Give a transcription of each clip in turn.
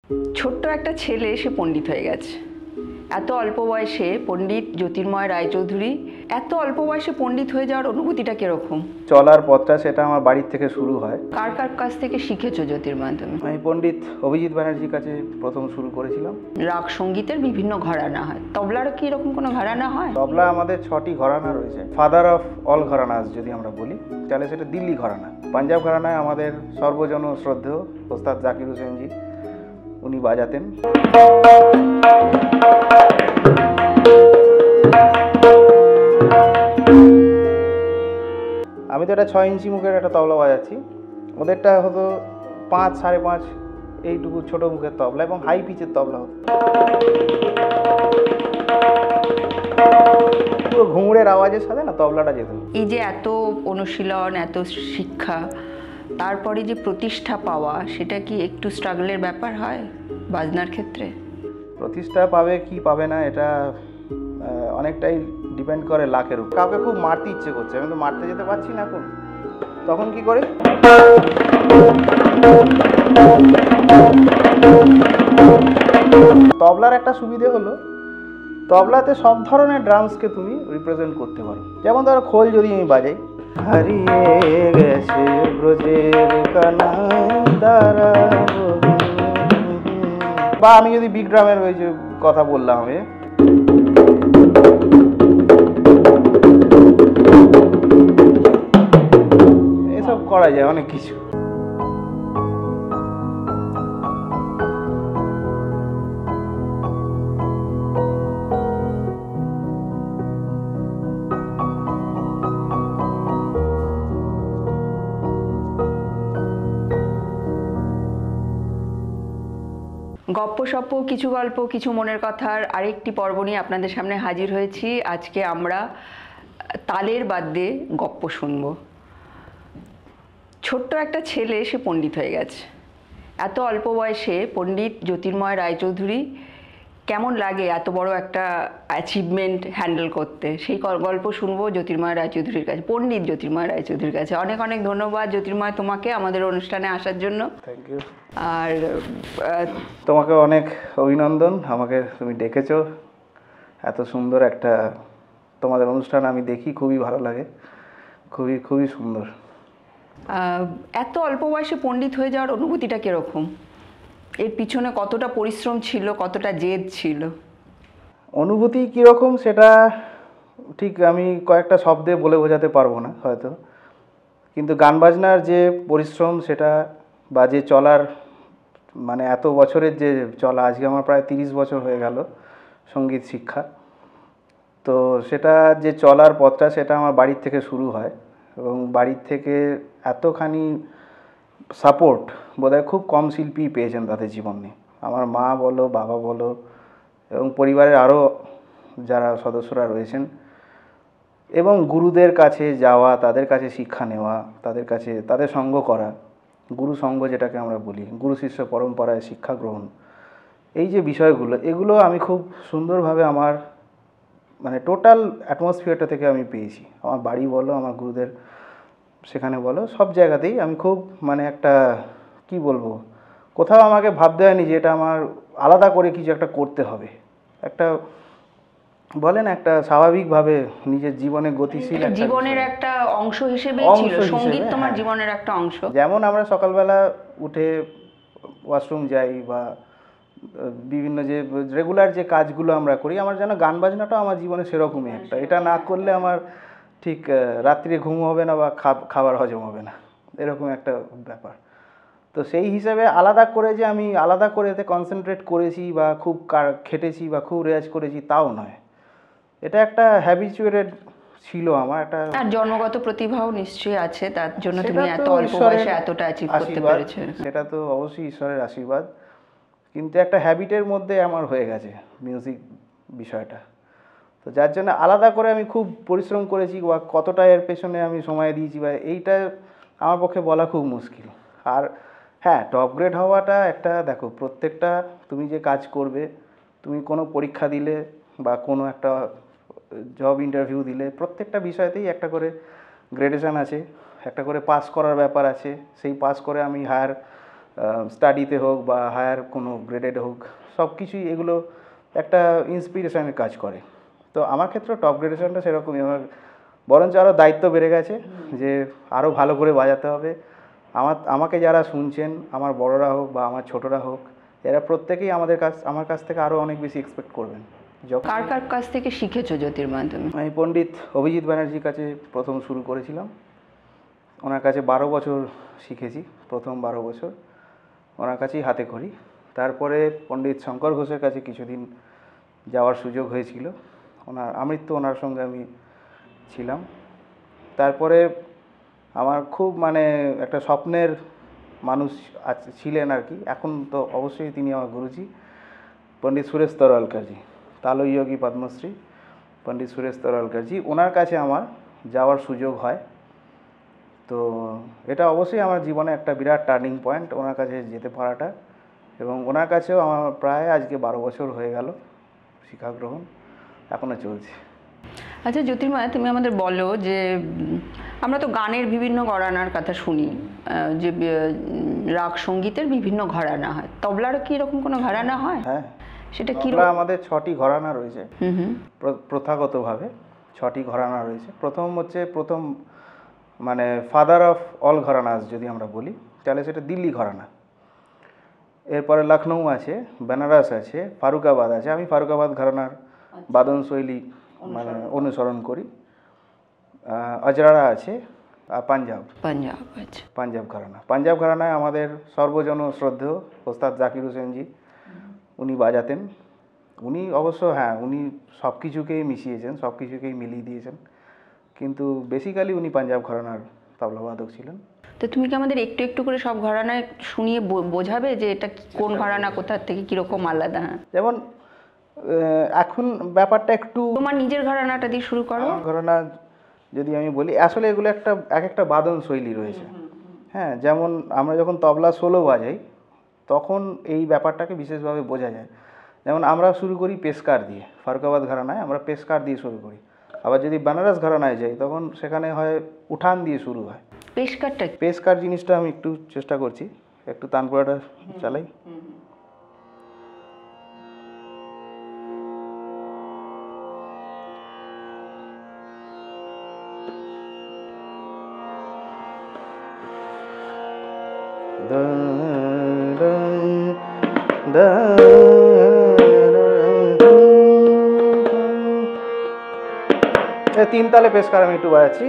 ছোট্ট একটা ছেলে সে পণ্ডিত হয়ে গেছে। এত অল্প বয়সে পণ্ডিত জ্যোতির্ময় রায়চৌধুরী এত অল্প বয়সে পণ্ডিত হয়ে যাওয়ার অনুভূতিটা কিরকম? চলার পথটা সেটা আমার বাড়ির থেকে শুরু হয়। কার কার কাছ থেকে শিখেছো জ্যোতির্ময় তুমি? আমি পণ্ডিত অভিজিৎ ব্যানার্জির কাছে প্রথম শুরু করেছিলাম। রাগ সঙ্গীতের বিভিন্ন ঘরানা হয়, তবলারও কি এরকম কোনো ঘরানা হয়? তবলা আমাদের 6টি ঘরানা রয়েছে। ফাদার অফ অল ঘরানাস যদি আমরা বলি তাহলে সেটা দিল্লি ঘরানা। পাঞ্জাব ঘরানায় আমাদের সর্বজন শ্রদ্ধেয় ওস্তাদ জাকির হোসেনজি, উনি বাজাতেন। আমি তো এটা 6 ইঞ্চি মুখের একটা তবলা বাজাচ্ছি, ওদেরটা হতো 5, 5.5 এইটুকু ছোট মুখের তবলা এবং হাই পিচের তবলা হতো। পুরো ঘুঙুরের আওয়াজের সাথে না তবলাটা যেত। এই যে এত অনুশীলন, এত শিক্ষা, তারপরে যে প্রতিষ্ঠা পাওয়া, সেটা কি একটু স্ট্রাগলের ব্যাপার হয় বাজনার ক্ষেত্রে? প্রতিষ্ঠা পাবে কি পাবে না এটা অনেকটাই ডিপেন্ড করে লাখের উপর। কাউকে খুব মারতে ইচ্ছে করছে, আমি তো মারতে যেতে পারছি না এখন, তখন কি করি, তবলার একটা সুবিধে হলো তবলাতে সব ধরনের ড্রামসকে তুমি রিপ্রেজেন্ট করতে পারো। যেমন ধরো খোল যদি আমি বাজাই, হারিয়ে গেছে ব্রজের কানায়, বা আমি যদি বিগ ড্রামের ওই যে কথা বললাম আমি, এসব করা যায় অনেক কিছু। গপ্পসপ্প, কিছু গল্প, কিছু মনের কথার আরেকটি পর্ব নিয়ে আপনাদের সামনে হাজির হয়েছি। আজকে আমরা তালের বাদ্যে গপ্প শুনব। ছোট্ট একটা ছেলে সে পণ্ডিত হয়ে গেছে। এত অল্প বয়সে পণ্ডিত জ্যোতির্ময় রায়চৌধুরী কেমন লাগে এত বড় একটা অ্যাচিভমেন্ট হ্যান্ডেল করতে, সেই গল্প শুনবো জ্যোতির্ময় রায়চৌধুরীর কাছে, পণ্ডিত জ্যোতির্ময় রায়চৌধুরীর কাছে। অনেক অনেক ধন্যবাদ জ্যোতির্ময় তোমাকে আমাদের অনুষ্ঠানে আসার জন্য। Thank you. আর তোমাকে অনেক অভিনন্দন, আমাকে তুমি ডেকেছো। এত সুন্দর একটা তোমাদের অনুষ্ঠান আমি দেখি, খুবই ভালো লাগে, খুবই খুবই সুন্দর। এত অল্প বয়সে পণ্ডিত হয়ে যাওয়ার অনুভূতিটা কিরকম? এর পিছনে কতটা পরিশ্রম ছিল, কতটা জেদ ছিল? অনুভূতি কীরকম সেটা ঠিক আমি কয়েকটা শব্দে বলে বোঝাতে পারবো না হয়তো, কিন্তু গান বাজনার যে পরিশ্রম সেটা, বা যে চলার মানে এত বছরের যে চলা, আজকে আমার প্রায় 30 বছর হয়ে গেল সঙ্গীত শিক্ষা, তো সেটা যে চলার পথটা সেটা আমার বাড়ির থেকে শুরু হয়। এবং বাড়ির থেকে এতখানি সাপোর্ট বোধহয় খুব কম শিল্পী পেয়েছেন তাদের জীবনে। আমার মা বলো, বাবা বলো, এবং পরিবারের আরও যারা সদস্যরা রয়েছেন, এবং গুরুদের কাছে যাওয়া, তাদের কাছে শিক্ষা নেওয়া, তাদের কাছে তাদের সঙ্গ করা, গুরু সঙ্গ যেটাকে আমরা বলি, গুরু শিষ্য পরম্পরায় শিক্ষা গ্রহণ, এই যে বিষয়গুলো, এগুলো আমি খুব সুন্দরভাবে আমার মানে টোটাল অ্যাটমসফিয়ারটা থেকে আমি পেয়েছি। আমার বাড়ি বলো, আমার গুরুদের সেখানে বলো, সব জায়গাতেই আমি খুব মানে একটা কি বলবো, কোথাও আমাকে ভাবতে হয়নি যে এটা আমার আলাদা করে কিছু একটা করতে হবে। একটা বলেন একটা স্বাভাবিকভাবে নিজের জীবনে গতিশীল জীবনের একটা অংশ হিসেবে ছিল সঙ্গীত, তোমার জীবনের একটা অংশ। যেমন আমরা সকালবেলা উঠে ওয়াশরুম যাই বা বিভিন্ন যে রেগুলার যে কাজগুলো আমরা করি, আমার যেন গান বাজনাটাও আমার জীবনে সেরকমই একটা। এটা না করলে আমার ঠিক রাত্রে ঘুম হবে না বা খাবার হজম হবে না, এরকম একটা ব্যাপার। তো সেই হিসাবে আলাদা করে যে আমি আলাদা করে এতে কনসেন্ট্রেট করেছি বা খুব খেটেছি বা খুব রেয়াজ করেছি তাও নয়, এটা একটা হ্যাবিচুয়েটেড ছিল আমার একটা। আর জন্মগত প্রতিভাও নিশ্চয়ই আছে, তার জন্য তুমি এত অল্প বয়সে এতটা অ্যাচিভ করতে পেরেছো। সেটা তো অবশ্যই ঈশ্বরের আশীর্বাদ, কিন্তু একটা হ্যাবিটের মধ্যে আমার হয়ে গেছে মিউজিক বিষয়টা। তো যার জন্য আলাদা করে আমি খুব পরিশ্রম করেছি বা কতটা এর পেছনে আমি সময় দিয়েছি বা এইটা আমার পক্ষে বলা খুব মুশকিল। আর হ্যাঁ, টপ গ্রেড হওয়াটা একটা, দেখো প্রত্যেকটা তুমি যে কাজ করবে, তুমি কোনো পরীক্ষা দিলে বা কোনো একটা জব ইন্টারভিউ দিলে, প্রত্যেকটা বিষয়তেই একটা করে গ্রেডেশন আছে, একটা করে পাস করার ব্যাপার আছে। সেই পাস করে আমি হায়ার স্টাডিতে হোক বা হায়ার কোনো গ্রেডেড হোক, সব কিছুই এগুলো একটা ইন্সপিরেশনের কাজ করে। তো আমার ক্ষেত্রে টপ গ্রেডেশনটা সেরকমই, আমার বরঞ্চ আরও দায়িত্ব বেড়ে গেছে যে আরও ভালো করে বাজাতে হবে। আমাকে যারা শুনছেন, আমার বড়রা হোক বা আমার ছোটরা হোক, এরা প্রত্যেকেই আমার কাছ থেকে আরও অনেক বেশি এক্সপেক্ট করবেন। কার কার কাছ থেকে শিখেছো জ্যোতির্ময় তুমি? আমি পণ্ডিত অভিজিৎ ব্যানার্জির কাছে প্রথম শুরু করেছিলাম। ওনার কাছে 12 বছর শিখেছি, প্রথম 12 বছর ওনার কাছেই হাতে খড়ি। তারপরে পণ্ডিত শঙ্কর ঘোষের কাছে কিছুদিন যাওয়ার সুযোগ হয়েছিল, ওনার সঙ্গে আমি ছিলাম। তারপরে আমার খুব মানে একটা স্বপ্নের মানুষ ছিলেন আর কি, এখন তো অবশ্যই তিনি আমার গুরুজি, পণ্ডিত সুরেশ তরওয়ালকারজি, তালো যোগী পদ্মশ্রী পণ্ডিত সুরেশ তরওয়ালকারজি, ওনার কাছে আমার যাওয়ার সুযোগ হয়। তো এটা অবশ্যই আমার জীবনে একটা বিরাট টার্নিং পয়েন্ট, ওনার কাছে যেতে পারাটা। এবং ওনার কাছেও আমার প্রায় আজকে 12 বছর হয়ে গেল শিক্ষা গ্রহণ, এখনও চলছে। আচ্ছা জ্যোতির্ময়, তুমি আমাদের বলো যে আমরা তো গানের বিভিন্ন ঘরানার কথা শুনি, যে রাগ সঙ্গীতের বিভিন্ন ঘরানা হয়, তবলারও কি এরকম কোনো ঘরানা হয়? হ্যাঁ, সেটা কি? তবলা আমাদের 6টি ঘরানা রয়েছে, হুম। প্রথাগতভাবে 6টি ঘরানা রয়েছে। প্রথম মানে ফাদার অফ অল ঘরানাস যদি আমরা বলি, তাহলে সেটা দিল্লি ঘরানা। এরপরে লখনৌ আছে, বেনারস আছে, ফারুকাবাদ আছে। আমি ফারুকাবাদ ঘরানার বাদন শৈলী মানে অনুসরণ করি। অজরারা আছে, আর পাঞ্জাব ঘরানা। পাঞ্জাব ঘরানায় আমাদের সর্বজন শ্রদ্ধেয় ওস্তাদ জাকির হোসেনজি, উনি বাজাতেন। উনি অবশ্য উনি সব কিছুকেই মিশিয়েছেন, সব কিছুকেই মিলিয়ে দিয়েছেন, কিন্তু বেসিক্যালি উনি পাঞ্জাব ঘরানার তবলাবাদক ছিলেন। তো তুমি কি আমাদের একটু একটু করে সব ঘরানায় শুনিয়ে বোঝাবে যে এটা কোন ঘরানা কোথার থেকে কীরকম আলাদা? যেমন এখন ব্যাপারটা একটু, তোমার নিজের ঘরানাটা দিয়ে শুরু করো। ঘরানা যদি আমি বলি, আসলে এগুলো এক একটা বাদন শৈলী রয়েছে। হ্যাঁ, যেমন আমরা যখন তবলা সোলো বাজাই তখন এই ব্যাপারটাকে বিশেষভাবে বোঝা যায়। যেমন আমরা শুরু করি পেশকার দিয়ে, ফারুকাবাদ ঘরানায় আমরা পেশকার দিয়ে শুরু করি। আবার যদি বেনারস ঘরানায় যাই তখন সেখানে হয় উঠান দিয়ে শুরু হয়। পেশকার জিনিসটা আমি একটু চেষ্টা করছি, একটু তানপুরাটা চালাই। তিন তালে পেশকার আমি একটু বাজাচ্ছি।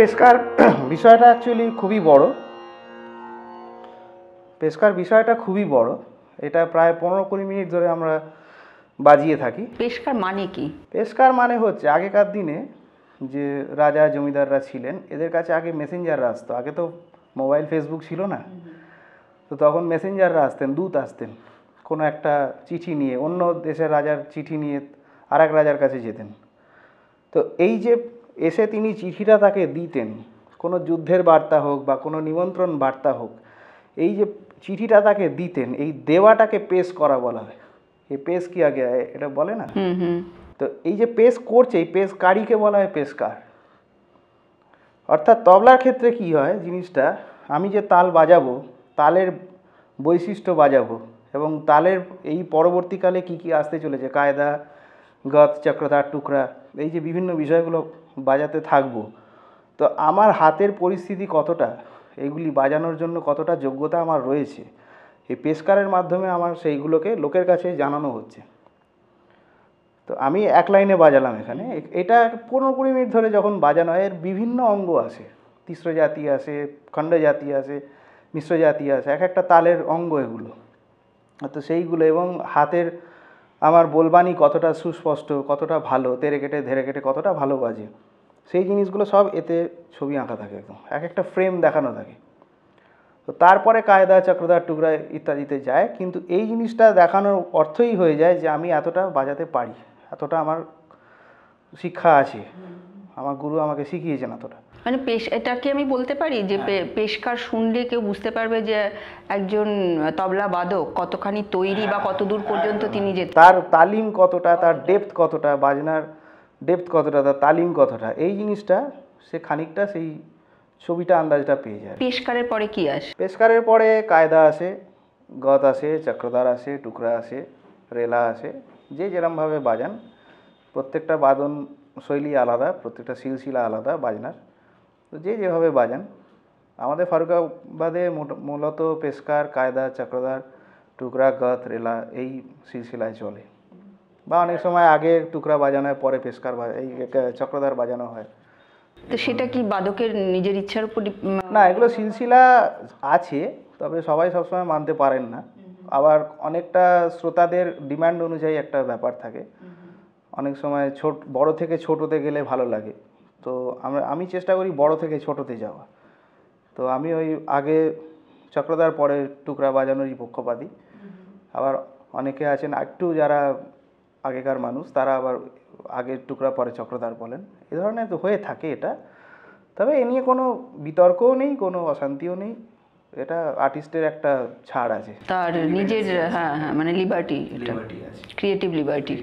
পেশকার বিষয়টা অ্যাকচুয়ালি খুবই বড়। পেশকার বিষয়টা খুবই বড়, এটা প্রায় 15-20 মিনিট ধরে আমরা বাজিয়ে থাকি। পেশকার মানে কি? পেশকার মানে হচ্ছে, আগেকার দিনে যে রাজা জমিদাররা ছিলেন, এদের কাছে আগে মেসেঞ্জাররা আসতো। আগে তো মোবাইল ফেসবুক ছিল না, তো তখন মেসেঞ্জাররা আসতেন, দূত আসতেন কোনো একটা চিঠি নিয়ে, অন্য দেশের রাজার চিঠি নিয়ে আর এক রাজার কাছে যেতেন। তো এই যে এসে তিনি চিঠিটা তাকে দিতেন, কোনো যুদ্ধের বার্তা হোক বা কোনো নিমন্ত্রণ বার্তা হোক, এই যে চিঠিটা তাকে দিতেন, এই দেওয়াটাকে পেশ করা বলা হয়। এই পেশ কি আগে এটা বলে না? তো এই যে পেশ করছে, এই পেশকারীকে বলা হয় পেশকার। অর্থাৎ তবলার ক্ষেত্রে কি হয় জিনিসটা, আমি যে তাল বাজাবো, তালের বৈশিষ্ট্য বাজাবো এবং তালের এই পরবর্তীকালে কি কি আসতে চলেছে, কায়দা, গত, চক্রধার, টুকরা, এই যে বিভিন্ন বিষয়গুলো বাজাতে থাকবো, তো আমার হাতের পরিস্থিতি কতটা, এইগুলি বাজানোর জন্য কতটা যোগ্যতা আমার রয়েছে, এই পেশকারের মাধ্যমে আমার সেইগুলোকে লোকের কাছে জানানো হচ্ছে। তো আমি এক লাইনে বাজালাম এখানে, এটা 15-20 মিনিট ধরে যখন বাজানো হয়, এর বিভিন্ন অঙ্গ আসে, তিস্র জাতি আসে, খণ্ড জাতি আসে, মিশ্র জাতি আসে, এক একটা তালের অঙ্গ এগুলো। তো সেইগুলো এবং হাতের আমার বলবানি কতটা সুস্পষ্ট, কতটা ভালো, তেরে কেটে ধেরে কেটে কতটা ভালো বাজে, সেই জিনিসগুলো সব এতে ছবি আঁকা থাকে, একদম এক একটা ফ্রেম দেখানো থাকে। তো তারপরে কায়দা, চক্রধার, টুকরা ইত্যাদিতে যায়, কিন্তু এই জিনিসটা দেখানোর অর্থই হয়ে যায় যে আমি এতটা বাজাতে পারি, এতটা আমার শিক্ষা আছে, আমার গুরু আমাকে শিখিয়েছেন এতটা। মানে এটা কি আমি বলতে পারি যে পেশকার শুনলে কেউ বুঝতে পারবে যে একজন তবলা বাদক কতখানি তৈরি বা কত দূর পর্যন্ত তিনি যেতে, তার তালিম কতটা, তার ডেপথ কতটা, বাজনার ডেপথ কতটা, তার তালিম কতটা, এই জিনিসটা সে খানিকটা সেই ছবিটা আন্দাজটা পেয়ে যায়। পেশকারের পরে কি আসে? পেশকারের পরে কায়দা আসে, গত আসে, চক্রধার আসে, টুকরা আসে, রেলা আসে, যে যেরমভাবে বাজান, প্রত্যেকটা বাদন শৈলী আলাদা, প্রত্যেকটা সিলসিলা আলাদা বাজনার, তো যে যেভাবে বাজান। আমাদের ফারুকাবাদে মূলত পেশকার, কায়দা, চক্রধার, টুকরা, গত, রেলা এই সিলসিলায় চলে, বা অনেক সময় আগে টুকরা বাজানো হয়, পরে পেশকার এই চক্রধার বাজানো হয়। তো সেটা কি বাদকের নিজের ইচ্ছার উপর না, এগুলো সিলসিলা আছে, তবে সবাই সবসময় মানতে পারেন না, আবার অনেকটা শ্রোতাদের ডিমান্ড অনুযায়ী একটা ব্যাপার থাকে, অনেক সময় বড় থেকে ছোটোতে গেলে ভালো লাগে, তো আমি চেষ্টা করি বড় থেকে ছোটোতে যাওয়া। তো আমি ওই আগে চক্রধার পরে টুকরা বাজানোরই পক্ষপাতী। আবার অনেকে আছেন একটু যারা আগেকার মানুষ, তারা আবার আগে টুকরা পরে চক্রধার বলেন, এ ধরনের তো হয়ে থাকে এটা। তবে এ নিয়ে কোনো বিতর্কও নেই, কোনো অশান্তিও নেই, এটা আর্টিস্টের একটা ছাড় আছে, তার নিজের, হ্যাঁ হ্যাঁ, মানে লিবার্টি, ক্রিয়েটিভ লিবার্টি।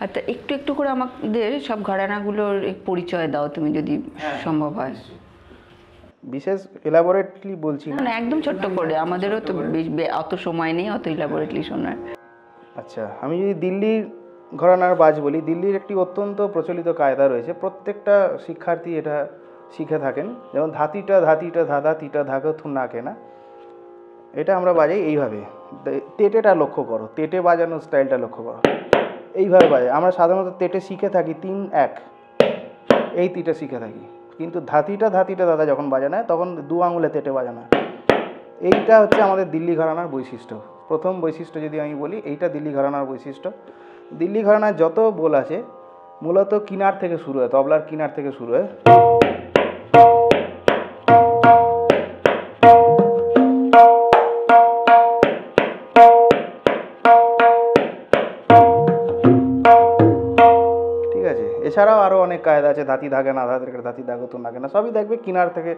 আচ্ছা, একটু একটু করে আমাদের সব ঘরানাগুলোর পরিচয় দাও তুমি, যদি সম্ভব হয়। বিশেষ এলাবোরেটলি বলছি না না। না, একদম ছোট্ট করে, আমাদেরও তো অত সময় নেই অত ইলাবোরেটলি শোনার। আচ্ছা, আমি যদি দিল্লির ঘরানার বাজ বলি, দিল্লির একটি অত্যন্ত প্রচলিত কায়দা রয়েছে, প্রত্যেকটা শিক্ষার্থী এটা শিখে থাকেন, যেমন ধাতিটা ধাতিটা ধাঁধা তিটা ধাগা থু না কেনা, এটা আমরা বাজাই এইভাবে। তেটেটা লক্ষ্য করো, তেটে বাজানোর স্টাইলটা লক্ষ্য করো, এইভাবে বাজাই আমরা সাধারণত। তেটে শিখে থাকি 3-1, এই তিটা শিখে থাকি, কিন্তু ধাতিটা ধাতিটা দাদা যখন বাজানো হয় তখন 2 আঙুলে তেটে বাজানো হয়। এইটা হচ্ছে আমাদের দিল্লি ঘরানার বৈশিষ্ট্য। প্রথম বৈশিষ্ট্য যদি আমি বলি, এইটা দিল্লি ঘরানার বৈশিষ্ট্য। দিল্লি ঘরানার যত বোল আছে মূলত কিনার থেকে শুরু হয়, তবলার কিনার থেকে শুরু হয়। ঠিক আছে, এছাড়াও আরও অনেক কায়দা আছে, ধাতি ধাগে না ধাতে ধাতি দাগো তো নাগে না, সবই দেখবে কিনার থেকে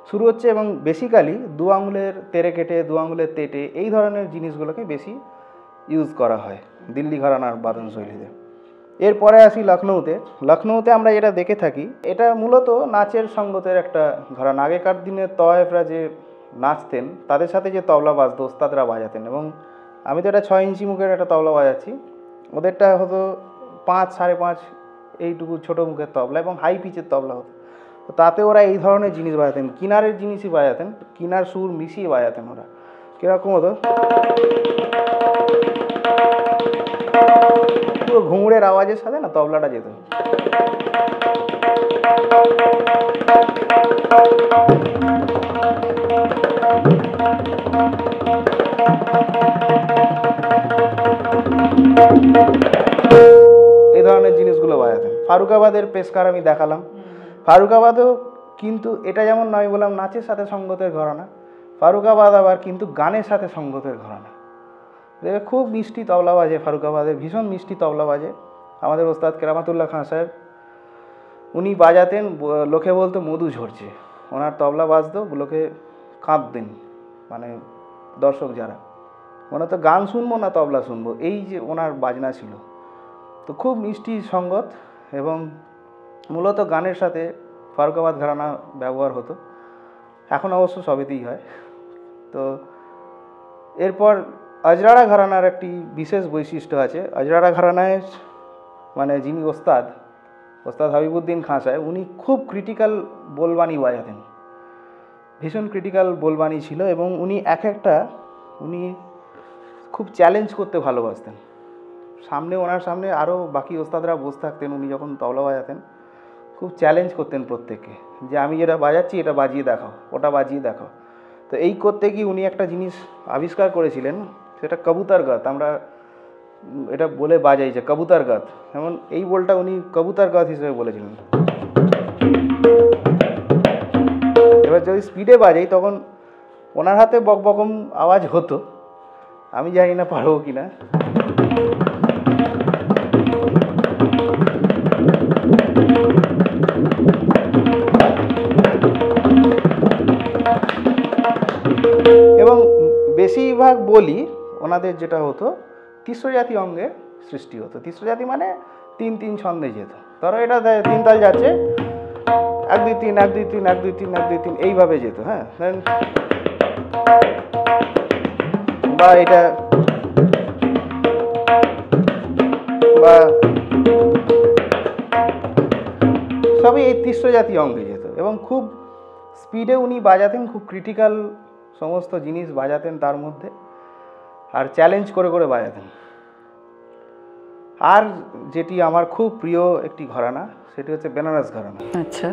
শুরু হচ্ছে, এবং বেসিক্যালি 2 আঙুলের তেরে কেটে, 2 আঙুলের তেটে, এই ধরনের জিনিসগুলোকে বেশি ইউজ করা হয় দিল্লি ঘরানার বাদন শৈলীতে। এরপরে আসি লখনৌতে। লখনৌতে আমরা যেটা দেখে থাকি, এটা মূলত নাচের সঙ্গতের একটা ঘরানা। আগেকার দিনে তয়েফরা যে নাচতেন, তাদের সাথে যে তবলা বাজতো, ওস্তাদরা বাজাতেন, এবং আমি তো এটা 6 ইঞ্চি মুখের একটা তবলা বাজাচ্ছি, ওদেরটা হতো 5-5.5 এইটুকু ছোটো মুখের তবলা, এবং হাই পিচের তবলা হতো। তো তাতে ওরা এই ধরনের জিনিস বাজাতেন, কিনারের জিনিসই বাজাতেন, কিনার সুর মিশিয়ে বাজাতেন ওরা। কীরকম হতো, পুরো ঘুঙুরের আওয়াজের সাথে না তবলাটা যেত। এই ধরনের জিনিসগুলো বাজাতেন। ফারুকাবাদের পেশকার আমি দেখালাম, ফারুকাবাদও কিন্তু এটা যেমন নয় বললাম নাচের সাথে সঙ্গতের ঘরানা, ফারুকাবাদ আবার কিন্তু গানের সাথে সঙ্গতের ঘরানা। দেখবে খুব মিষ্টি তবলা বাজে ফারুকাবাদের, ভীষণ মিষ্টি তবলা বাজে। আমাদের ওস্তাদ কেরামাতুল্লাহ খান সাহেব, উনি বাজাতেন, লোকে বলতো মধু ঝরছে, ওনার তবলা বাজতো, লোকে কাঁদতেন, মানে দর্শক যারা, মনে তো গান শুনবো না তবলা শুনবো, এই যে ওনার বাজনা ছিল। তো খুব মিষ্টি সঙ্গত, এবং মূলত গানের সাথে ফারুকাবাদ ঘরানা ব্যবহার হতো, এখন অবশ্য সবেতেই হয়। তো এরপর আজরাড়া ঘরানার একটি বিশেষ বৈশিষ্ট্য আছে। আজরাড়া ঘরানায় মানে যিনি ওস্তাদ হাবিবুদ্দিন খাঁ সাহেব, উনি খুব ক্রিটিক্যাল বোলবানি বাজাতেন, ভীষণ ক্রিটিক্যাল বোলবানি ছিল, এবং উনি উনি খুব চ্যালেঞ্জ করতে ভালোবাসতেন। ওনার সামনে আরও বাকি ওস্তাদরা বসে থাকতেন, উনি যখন তবলা বাজাতেন খুব চ্যালেঞ্জ করতেন প্রত্যেককে, যে আমি যেটা বাজাচ্ছি এটা বাজিয়ে দেখাও, ওটা বাজিয়ে দেখাও। তো এই করতে গিয়ে উনি একটা জিনিস আবিষ্কার করেছিলেন, সেটা কবুতর গাত, আমরা এটা বলে বাজাই যে কবুতর গাত, যেমন এই বোলটা উনি কবুতর গাত হিসেবে বলেছিলেন। এবার যদি স্পিডে বাজাই তখন ওনার হাতে বকবকম আওয়াজ হতো, আমি জানি না পারবো কি না। এবং বেশিরভাগ বলি ওনাদের যেটা হতো তিস্রজাতি অঙ্গে সৃষ্টি হতো। তিস্রজাতি মানে 3-3 ছন্দে যেত। ধরো এটা 3 তাল যাচ্ছে, 1-2-3 1-2-3 1-2-3 1-2-3 এইভাবে যেত। হ্যাঁ, বা এটা বা সবই এই তিস্রজাতি অঙ্গে যেত, এবং খুব স্পিডে উনি বাজাতেন, খুব ক্রিটিক্যাল সমস্ত জিনিস বাজাতেন তার মধ্যে, আর চ্যালেঞ্জ করে করে বাজাতেন। আর যেটি আমার খুব প্রিয় একটি ঘরানা, সেটি হচ্ছে বেনারস ঘরানা। আচ্ছা,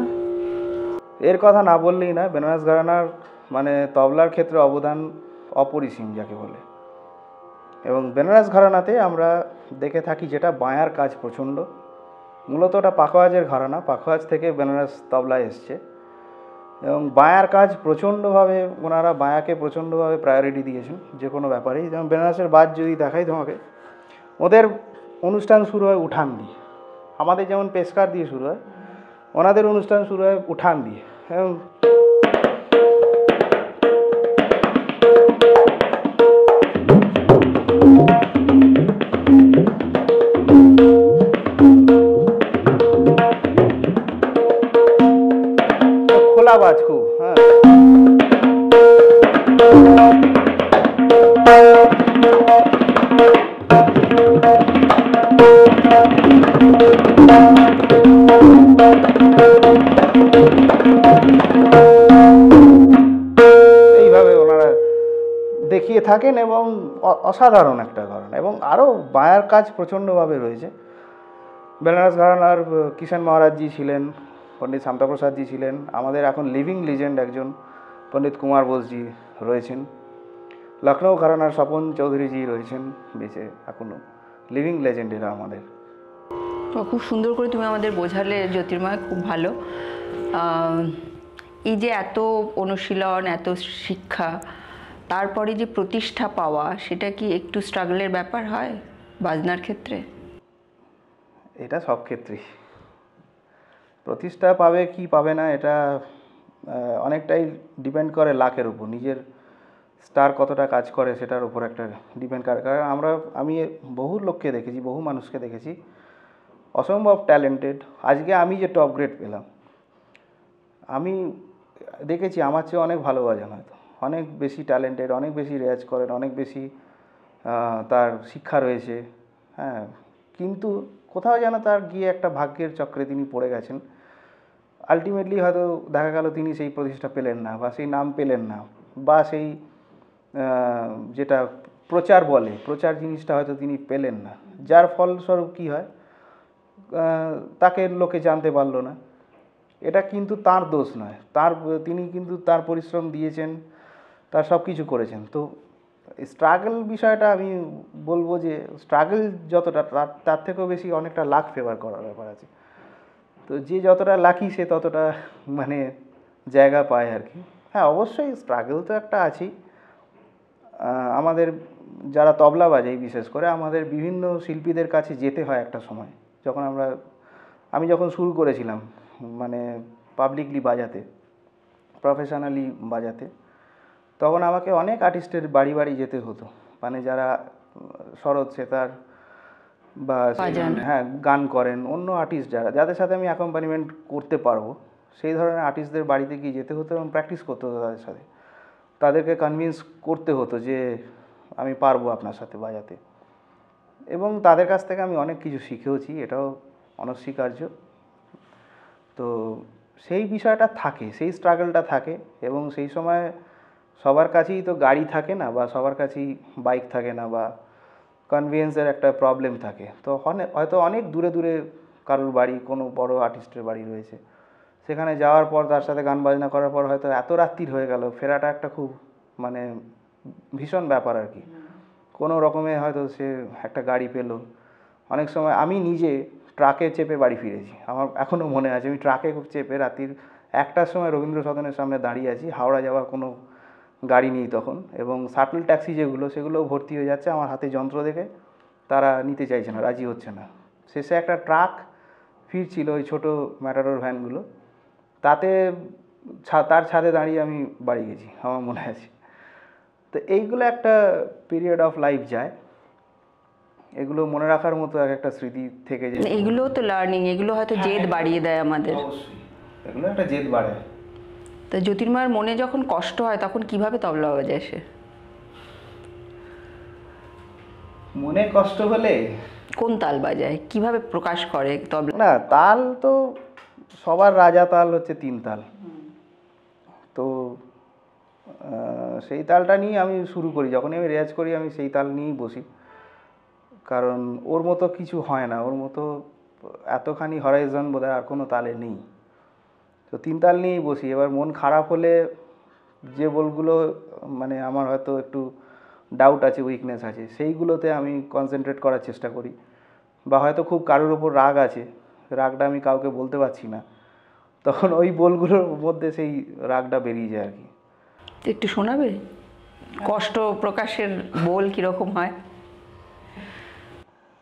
এর কথা না বললেই না। বেনারস ঘরানার মানে তবলার ক্ষেত্রে অবদান অপরিসীম যাকে বলে। এবং বেনারস ঘরানাতে আমরা দেখে থাকি যেটা বাঁয়ার কাজ প্রচণ্ড, মূলত ওটা পাখোয়াজের ঘরানা, পাখোয়াজ থেকে বেনারস তবলা এসছে, এবং বাঁয়ার কাজ প্রচণ্ডভাবে, ওনারা বাঁয়াকে প্রচণ্ডভাবে প্রায়োরিটি দিয়েছেন যে কোনো ব্যাপারেই। যেমন বেনারসের বাদ যদি দেখাই তোমাকে, ওদের অনুষ্ঠান শুরু হয় উঠান দিয়ে, আমাদের যেমন পেশকার দিয়ে শুরু হয়, ওনাদের অনুষ্ঠান শুরু হয় উঠান দিয়ে। এবং খোলা বাজ খুব, হ্যাঁ। এইভাবে ওনারা দেখিয়ে থাকেন, এবং অসাধারণ একটা ঘরানা। এবং আরও বাঁয়ার কাজ প্রচণ্ডভাবে রয়েছে। বেনারস ঘরানার কিষাণ মহারাজজি ছিলেন, পণ্ডিত শান্তাপ্রসাদজি ছিলেন, আমাদের এখন লিভিং লিজেন্ড একজন পণ্ডিত কুমার বোসজি রয়েছেন, লখনৌ ঘরানার স্বপন চৌধুরীজি রয়েছেন বেঁচে এখনও, লিভিং লেজেন্ড এরা আমাদের। খুব সুন্দর করে তুমি আমাদের বোঝালে জ্যোতির্ময়, খুব ভালো। এই যে এত অনুশীলন, এত শিক্ষা, তারপরে যে প্রতিষ্ঠা পাওয়া, সেটা কি একটু স্ট্রাগলের ব্যাপার হয় বাজনার ক্ষেত্রে? এটা সব ক্ষেত্রেই। প্রতিষ্ঠা পাবে কি পাবে না এটা অনেকটাই ডিপেন্ড করে লাকের উপর, নিজের স্টার কতটা কাজ করে সেটার উপর একটা ডিপেন্ড করে। কারণ আমি বহু লোককে দেখেছি, বহু মানুষকে দেখেছি অসম্ভব ট্যালেন্টেড। আজকে আমি যে টপ গ্রেড পেলাম, আমি দেখেছি আমার চেয়ে অনেক ভালো বাজান, হয়তো অনেক বেশি ট্যালেন্টেড, অনেক বেশি রেয়াজ করেন, অনেক বেশি তার শিক্ষা রয়েছে, হ্যাঁ, কিন্তু কোথাও যেন তার গিয়ে একটা ভাগ্যের চক্রে তিনি পড়ে গেছেন। আলটিমেটলি হয়তো দেখা গেল তিনি সেই প্রতিষ্ঠা পেলেন না, বা সেই নাম পেলেন না, বা সেই যেটা প্রচার জিনিসটা হয়তো তিনি পেলেন না, যার ফলস্বরূপ কী হয়, তাকে লোকে জানতে পারলো না। এটা কিন্তু তার দোষ নয়, তিনি কিন্তু তার পরিশ্রম দিয়েছেন, তার সব কিছু করেছেন। তো স্ট্রাগল বিষয়টা আমি বলবো যে স্ট্রাগল যতটা, তার থেকেও বেশি অনেকটা লাক ফেভার করার ব্যাপার আছে। তো যে যতটা লাকি সে ততটা মানে জায়গা পায় আর কি। হ্যাঁ, অবশ্যই স্ট্রাগল তো একটা আছেই। আমাদের যারা তবলা বাজাই, বিশেষ করে আমাদের বিভিন্ন শিল্পীদের কাছে যেতে হয় একটা সময়। আমি যখন শুরু করেছিলাম মানে পাবলিকলি বাজাতে, প্রফেশনালি বাজাতে, তখন আমাকে অনেক আর্টিস্টের বাড়ি বাড়ি যেতে হতো, মানে যারা শরৎ সেতার বা হ্যাঁ গান করেন, অন্য আর্টিস্ট যাদের সাথে আমি অ্যাকম্পানিমেন্ট করতে পারবো, সেই ধরনের আর্টিস্টদের বাড়িতে গিয়ে যেতে হতো এবং প্র্যাকটিস করতে হতো তাদের সাথে। তাদেরকে কনভিন্স করতে হতো যে আমি পারবো আপনার সাথে বাজাতে। এবং তাদের কাছ থেকে আমি অনেক কিছু শিখেওছি, এটাও অনস্বীকার্য। তো সেই বিষয়টা থাকে, সেই স্ট্রাগলটা থাকে। এবং সেই সময় সবার কাছেই তো গাড়ি থাকে না, বা সবার কাছেই বাইক থাকে না, বা কনভিয়েন্সের একটা প্রবলেম থাকে। তো হয়তো অনেক দূরে দূরে কারোর বাড়ি, কোনো বড় আর্টিস্টের বাড়ি রয়েছে, সেখানে যাওয়ার পর তার সাথে গান বাজনা করার পর হয়তো এত রাত্রির হয়ে গেল, ফেরাটা একটা খুব মানে ভীষণ ব্যাপার আর কি। কোনো রকমে হয়তো সে একটা গাড়ি পেলো। অনেক সময় আমি নিজে ট্রাকে চেপে বাড়ি ফিরেছি, আমার এখনও মনে আছে। আমি ট্রাকে চেপে রাত্রির 1টার সময় রবীন্দ্র সদনের সামনে দাঁড়িয়ে আছি, হাওড়া যাওয়ার কোনো গাড়ি নেই তখন, এবং শাটল ট্যাক্সি যেগুলো সেগুলোও ভর্তি হয়ে যাচ্ছে। আমার হাতে যন্ত্র দেখে তারা নিতে চাইছে না, রাজি হচ্ছে না। শেষে একটা ট্রাক ফিরছিল, ওই ছোটো ম্যাটাডোর ভ্যানগুলো, তাতে তার ছাদে দাঁড়িয়ে আমি বাড়ি গেছি, আমার মনে আছে। তো এইগুলো একটা পিরিয়ড অফ লাইফ যায়, এগুলো মনে রাখার মতো এক একটা স্মৃতি থেকে যায়। এগুলো তো লার্নিং, এগুলো হয়তো জেদ বাড়িয়ে দেয় আমাদের। অবশ্যই এগুলো একটা জেদ বাড়ায়। তো জ্যোতির্ময়ের মনে যখন কষ্ট হয় তখন কিভাবে তবলা বাজায় সে? মনে কষ্ট হলে কোন তাল বাজায়, কিভাবে প্রকাশ করে তবলা? না, তাল তো সবার রাজা তাল হচ্ছে 3 তাল। তো সেই তালটা নিয়ে আমি শুরু করি, যখনই আমি রেয়াজ করি আমি সেই তাল নিয়েই বসি। কারণ ওর মতো কিছু হয় না, ওর মতো এতখানি হরাইজন বোধহয় আর কোনো তালে নেই। তো 3 তাল নিয়েই বসি। এবার মন খারাপ হলে যে বলগুলো মানে আমার হয়তো একটু ডাউট আছে, উইকনেস আছে, সেইগুলোতে আমি কনসেন্ট্রেট করার চেষ্টা করি। বা হয়তো খুব কারোর ওপর রাগ আছে, রাগটা আমি কাউকে বলতে পারছি না, তখন ওই বলগুলোর মধ্যে সেই রাগটা বেরিয়ে যায় আর কি। একটু শোনাবে কষ্ট প্রকাশের বল কিরকম হয়?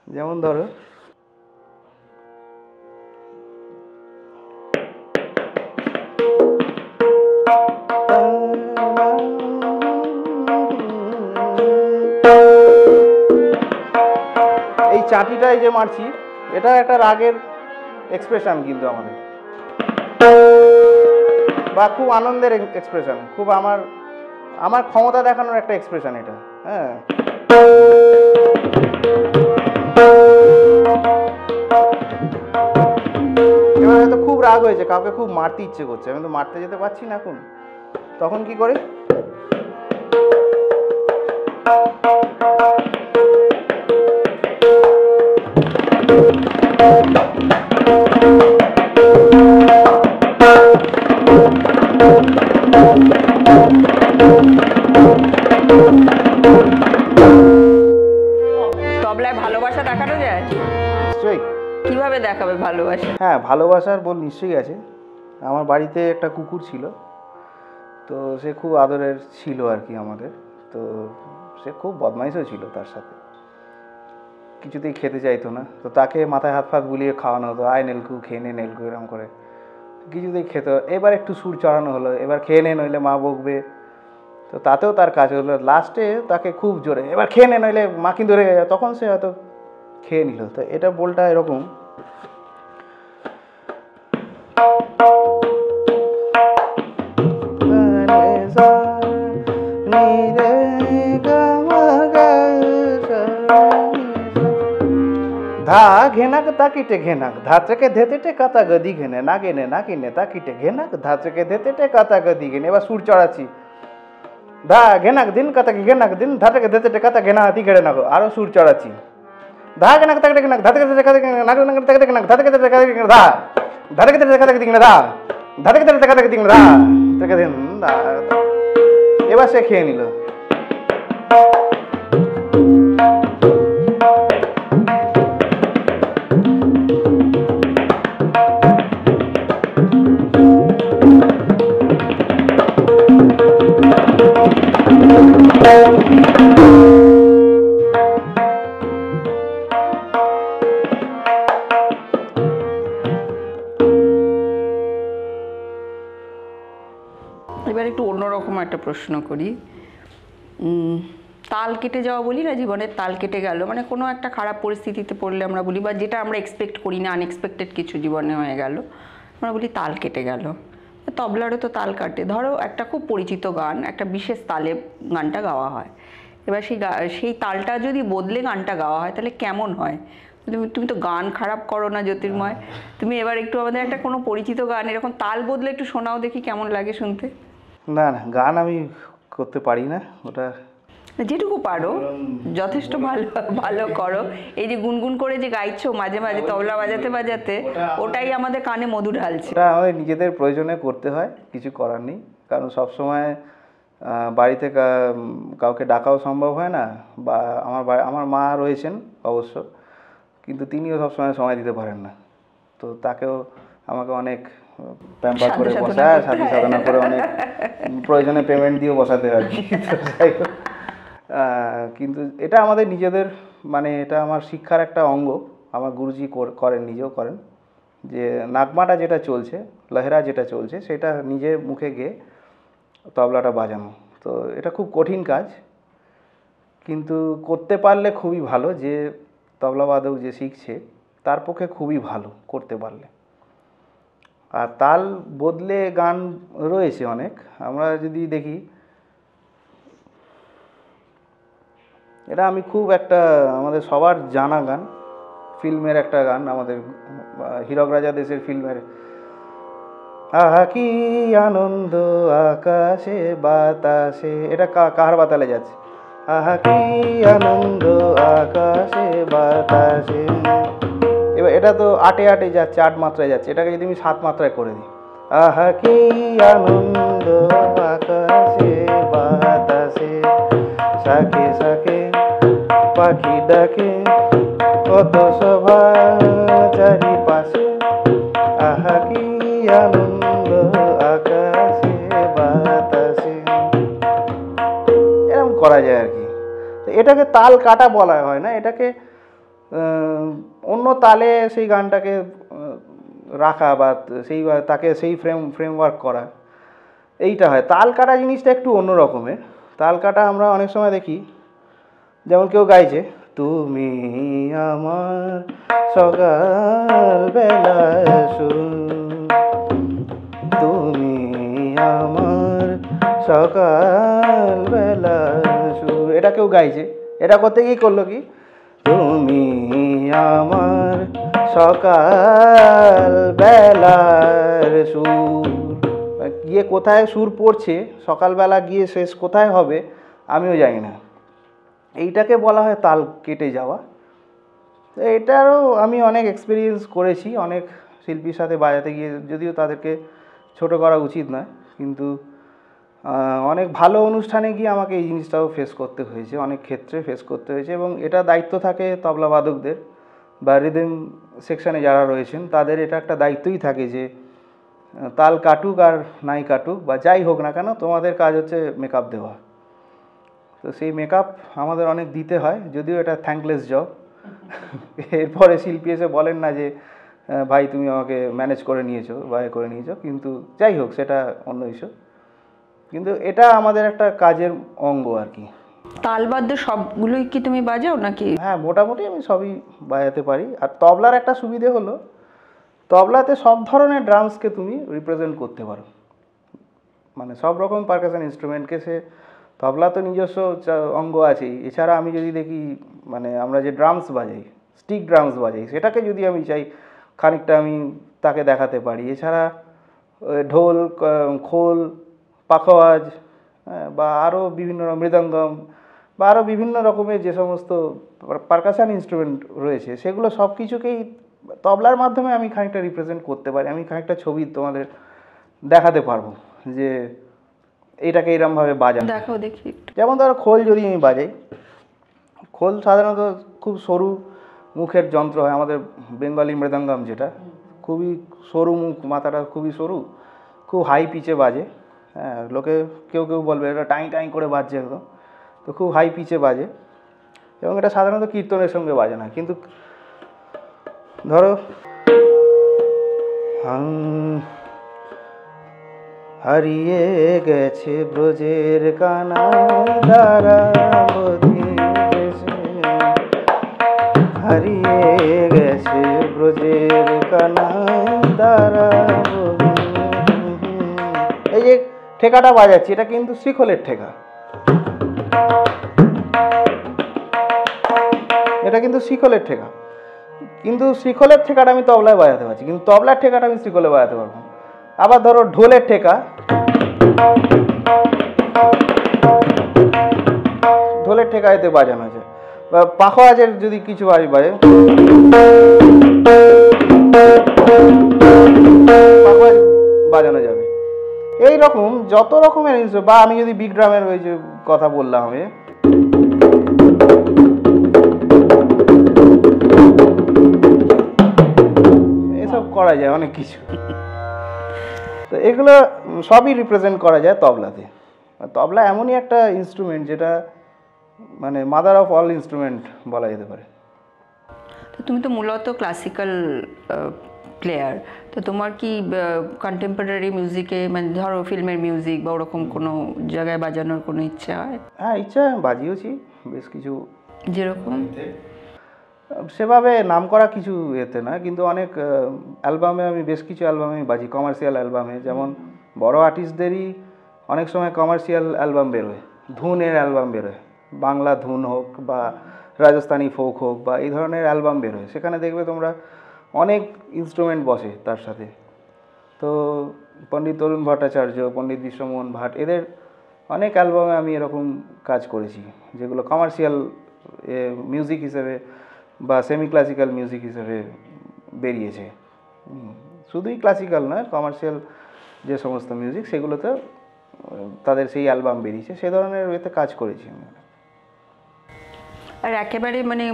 যেমন ধরো, এই চাটিটাই যে মারছি, এটা একটা রাগের এক্সপ্রেশন কিন্তু আমাদের, বা খুব আনন্দের এক্সপ্রেশন, খুব আমার ক্ষমতা দেখানোর একটা এক্সপ্রেশন এটা। হ্যাঁ, এবার হয়তো খুব রাগ হয়েছে, কাউকে খুব মারতে ইচ্ছে করছে, আমি তো মারতে যেতে পারছি না এখন, তখন কি করে তবলায় ভালোবাসা দেখানো যায়? নিশ্চয়ই। কিভাবে দেখাবে ভালোবাসা? হ্যাঁ, ভালোবাসার বল নিশ্চয়ই আছে। আমার বাড়িতে একটা কুকুর ছিল, তো সে খুব আদরের ছিল আর কি আমাদের। তো সে খুব বদমাইশও ছিল, তার সাথে কিছুতেই খেতে চাইতো না। তো তাকে মাথায় হাত ফাত বুলিয়ে খাওয়ানো হতো, আয় নেলকু, খেয়ে নে নেলকু, এরকম করে কিছুতেই খেত। এবার একটু সুর চড়ানো হলো, এবার খেয়ে নে নইলে মা বকবে, তো তাতেও তার কাজ হলো। লাস্টে তাকে খুব জোরে, এবার খেয়ে নে নইলে মা কিন্তু ধরে, তখন সে হয়তো খেয়ে নিল। তো এটা বলটা এরকম, ধা ঘেনাক তাকিটে ঘেনাক ধাত্রেকে ধেতেটে কাতা গদি ঘেনে না গেনে না কিনে তাকিটে ঘেনাক ধাত্রেকে ধেতেটে কাতা গদি ঘেনে। এবার সুর চড়াচ্ছি, ধা ঘেনাক দিন কাতাকে ঘেনাক দিন ধাত্রেকে ধেতেটে কাতা ঘেনা হাতি ঘেড়ে নাগো, আরো সুর চড়াচ্ছি, ধা ঘেনাক তাকিটে ঘেনাক ধাত্রেকে ধেতে কাতা ঘেনা নাগ নাগ তাকিটে ঘেনাক ধাত্রেকে ধেতে কাতা ঘেনা ধা ধাত্রেকে ধেতে কাতা ঘেনা ধা ধাত্রেকে ধেতে কাতা ঘেনা ধা ধাত্রেকে দিন ধা। এবার সে খেয়ে নিল। এবার একটু অন্যরকম একটা প্রশ্ন করি। তাল কেটে যাওয়া বলি না, জীবনের তাল কেটে গেল, মানে কোনো একটা খারাপ পরিস্থিতিতে পড়লে আমরা বলি, বা যেটা আমরা এক্সপেক্ট করি না, আনএক্সপেক্টেড কিছু জীবনে হয়ে গেল, আমরা বলি তাল কেটে গেল। তবলারও তো তাল কাটে। ধরো একটা খুব পরিচিত গান, একটা বিশেষ তালে গানটা গাওয়া হয়, এবার সেই তালটা যদি বদলে গানটা গাওয়া হয় তাহলে কেমন হয়? তুমি তো গান খারাপ করো না জ্যোতির্ময়, তুমি এবার একটু আমাদের একটা কোনো পরিচিত গান এরকম তাল বদলে একটু শোনাও দেখি, কেমন লাগে শুনতে। না না, গান আমি করতে পারি না ওটা। যেটুকু পারো যথেষ্ট ভালো ভালো করো। এই যে গুনগুন করে যে গাইছো মাঝে মাঝে তবলা বাজাতে বাজাতে, ওটাই আমাদের কানে মধু ঢালছে। ওটা আমাদের নিজেদের প্রয়োজনে করতে হয়, কিছু করার নেই। কারণ সবসময় বাড়িতে কাউকে ডাকাও সম্ভব হয় না, বা আমার মা রয়েছেন অবশ্য, কিন্তু তিনিও সবসময় সময় দিতে পারেন না। তো তাকেও আমাকে অনেক প্যাম্পার করে বসায়, সাথী সাধনা করে অনেক প্রয়োজনে পেমেন্ট দিয়েও বসাতে হয়। তো যাই হোক, কিন্তু এটা আমাদের নিজেদের, মানে এটা আমার শিক্ষার একটা অঙ্গ। আমার গুরুজি করেন, নিজেও করেন, যে নাগমাটা যেটা চলছে, লহেরা যেটা চলছে, সেটা নিজে মুখে গিয়ে তবলাটা বাজানো। তো এটা খুব কঠিন কাজ, কিন্তু করতে পারলে খুবই ভালো। যে তবলাবাদক যে শিখছে তার পক্ষে খুবই ভালো করতে পারলে। আর তাল বদলে গান রয়েছে অনেক। আমরা যদি দেখি, এটা আমি খুব একটা আমাদের সবার জানা গান, ফিল্মের একটা গান, আমাদের হীরক রাজা দেশের ফিল্মের, আহা কি আনন্দ আকাশে বাতাসে, এটা কাহার বাতালে যাচ্ছে, আহা কি আনন্দ আকাশে বাতাসে। এবার এটা তো আটে আটে যাচ্ছে, 8 মাত্রায় যাচ্ছে, এটাকে যদি আমি 7 মাত্রায় করে দিই, আহা কি আনন্দ আকাশে বাতাসে, শাখে শাখে পাখি ডাকে, কত শোভা চারিপাশে, আহা কি আনন্দ আকাশে বাতাসে। এরকম করা যায় আর কি। তো এটাকে তাল কাটা বলা হয় না, এটাকে অন্য তালে সেই গানটাকে রাখা, বা তাকে সেই ফ্রেমওয়ার্ক করা, এইটা হয়। তাল কাটা জিনিসটা একটু অন্য রকমের। তাল কাটা আমরা অনেক সময় দেখি, যেমন কেউ গাইছে, তুমি আমার সকাল বেলা সুর, তুমি আমার সকাল বেলা সুর, এটা কেউ গাইছে। এটা করতে গিয়ে করলো কি, তুমি আমার সকাল বেলার সুর, গিয়ে কোথায় সুর পড়ছে, সকালবেলা গিয়ে শেষ কোথায় হবে আমিও জানি না। এইটাকে বলা হয় তাল কেটে যাওয়া। তো এটারও আমি অনেক এক্সপিরিয়েন্স করেছি অনেক শিল্পীর সাথে বাজাতে গিয়ে, যদিও তাদেরকে ছোট করা উচিত নয়, কিন্তু অনেক ভালো অনুষ্ঠানে গিয়ে আমাকে এই জিনিসটাও ফেস করতে হয়েছে, অনেক ক্ষেত্রে ফেস করতে হয়েছে। এবং এটা দায়িত্ব থাকে তবলাবাদকদের বা রিদম সেকশনে যারা রয়েছেন, তাদের এটা একটা দায়িত্বই থাকে যে তাল কাটুক আর নাই কাটুক বা যাই হোক না কেন, তোমাদের কাজ হচ্ছে মেকআপ দেওয়া। তো সেই মেকআপ আমাদের অনেক দিতে হয়, যদিও এটা থ্যাঙ্কলেস জব। এরপরে শিল্পী এসে বলেন না যে ভাই তুমি আমাকে ম্যানেজ করে নিয়েছো বা এ করে নিয়েছো, কিন্তু যাই হোক সেটা অন্য ইস্যু। কিন্তু এটা আমাদের একটা কাজের অঙ্গ আর কি। তালবাদ্য সবগুলোই কি তুমি বাজাও নাকি? হ্যাঁ, মোটামুটি আমি সবই বাজাতে পারি। আর তবলার একটা সুবিধে হলো, তবলাতে সব ধরনের ড্রামসকে তুমি রিপ্রেজেন্ট করতে পারো, মানে সব রকম পারকাশন ইনস্ট্রুমেন্টকে। সে তবলা তো নিজস্ব অঙ্গ আছেই, এছাড়া আমি যদি দেখি, মানে আমরা যে ড্রামস বাজাই, স্টিক ড্রামস বাজাই, সেটাকে যদি আমি চাই খানিকটা আমি তাকে দেখাতে পারি। এছাড়া ঢোল, খোল, পাখোয়াজ, বা আরও বিভিন্ন মৃদঙ্গম, বা আরও বিভিন্ন রকমের যে সমস্ত পারকাশন ইনস্ট্রুমেন্ট রয়েছে, সেগুলো সব কিছুকেই তবলার মাধ্যমে আমি খানিকটা রিপ্রেজেন্ট করতে পারি। আমি খানিকটা ছবি তোমাদের দেখাতে পারবো যে এইটাকে এরমভাবে বাজানো। দেখাও দেখি। যেমন ধরো খোল যদি আমি বাজাই, খোল সাধারণত খুব সরু মুখের যন্ত্র হয়। আমাদের বেঙ্গলি মৃদঙ্গম যেটা, খুবই সরু মুখ, মাথাটা খুবই সরু, খুব হাই পিচে বাজে। হ্যাঁ, লোকে কেউ কেউ বলবে এটা টাই টাই করে বাজছে একদম, তো খুব হাই পিচে বাজে। এবং এটা সাধারণত কীর্তনের সঙ্গে বাজে না। কিন্তু ধরো হারিয়ে গেছে ব্রজের কানাই দ্বারা, হারিয়ে গেছে ব্রজের কানাই দ্বারা। এই যে ঠেকাটা বাজাচ্ছি, এটা কিন্তু শ্রীখোলের ঠেকা। এটা কিন্তু শিকলের ঠেকা, কিন্তু শিকলের ঠেকাটা আমি তবলায় বাজাতে পারছি, কিন্তু তবলার ঠেকাটা আমি শিকলে বাজাতে পারবো না। আবার ধরো ঢোলের ঠেকা, ঢোলের ঠেকা এতে বাজানো যায়, বা পাখোয়াজের যদি কিছু বাজে পাখোয়াজ বাজানো যাবে। এই রকম যত রকমের ইনস্ট্রুমেন্ট, বা আমি যদি বিগ ড্রামের ওই যে কথা বললাম আমি, এসব করা যায় অনেক কিছু। তো এগুলো সবই রিপ্রেজেন্ট করা যায় তবলাতে। তবলা এমনই একটা ইনস্ট্রুমেন্ট যেটা মানে মাদার অফ অল ইনস্ট্রুমেন্ট বলা যেতে পারে। তো তুমি তো মূলত ক্লাসিক্যাল প্লেয়ার, তো তোমার কি কন্টেম্পোরারি মিউজিকে, মানে ধরো ফিল্মের মিউজিক বা ওরকম কোনো জায়গায় বাজানোর কোনো ইচ্ছা হয়? হ্যাঁ, ইচ্ছা, বাজিয়েছি বেশ কিছু। যেরকম সেভাবে নাম করা কিছু এতে না, কিন্তু অনেক অ্যালবামে আমি বেশ কিছু অ্যালবামে বাজি, কমার্শিয়াল অ্যালবামে। যেমন বড় আর্টিস্টদেরই অনেক সময় কমার্শিয়াল অ্যালবাম বেরোয়, ধুনের অ্যালবাম বেরোয়, বাংলা ধুন হোক বা রাজস্থানি ফোক হোক বা এই ধরনের অ্যালবাম বেরোয়। সেখানে দেখবে তোমরা অনেক ইনস্ট্রুমেন্ট বসে তার সাথে। তো পণ্ডিত তরুণ ভট্টাচার্য, পণ্ডিত বিশ্বমোহন ভাট, এদের অনেক অ্যালবামে আমি এরকম কাজ করেছি, যেগুলো কমার্শিয়াল মিউজিক হিসেবে বা সেমি ক্লাসিক্যাল মিউজিক হিসেবে বেরিয়েছে। শুধুই ক্লাসিক্যাল নয়, কমার্শিয়াল যে সমস্ত মিউজিক সেগুলোতে তাদের সেই অ্যালবাম বেরিয়েছে, সে ধরনের এতে কাজ করেছি আমি। আর একেবারে মানে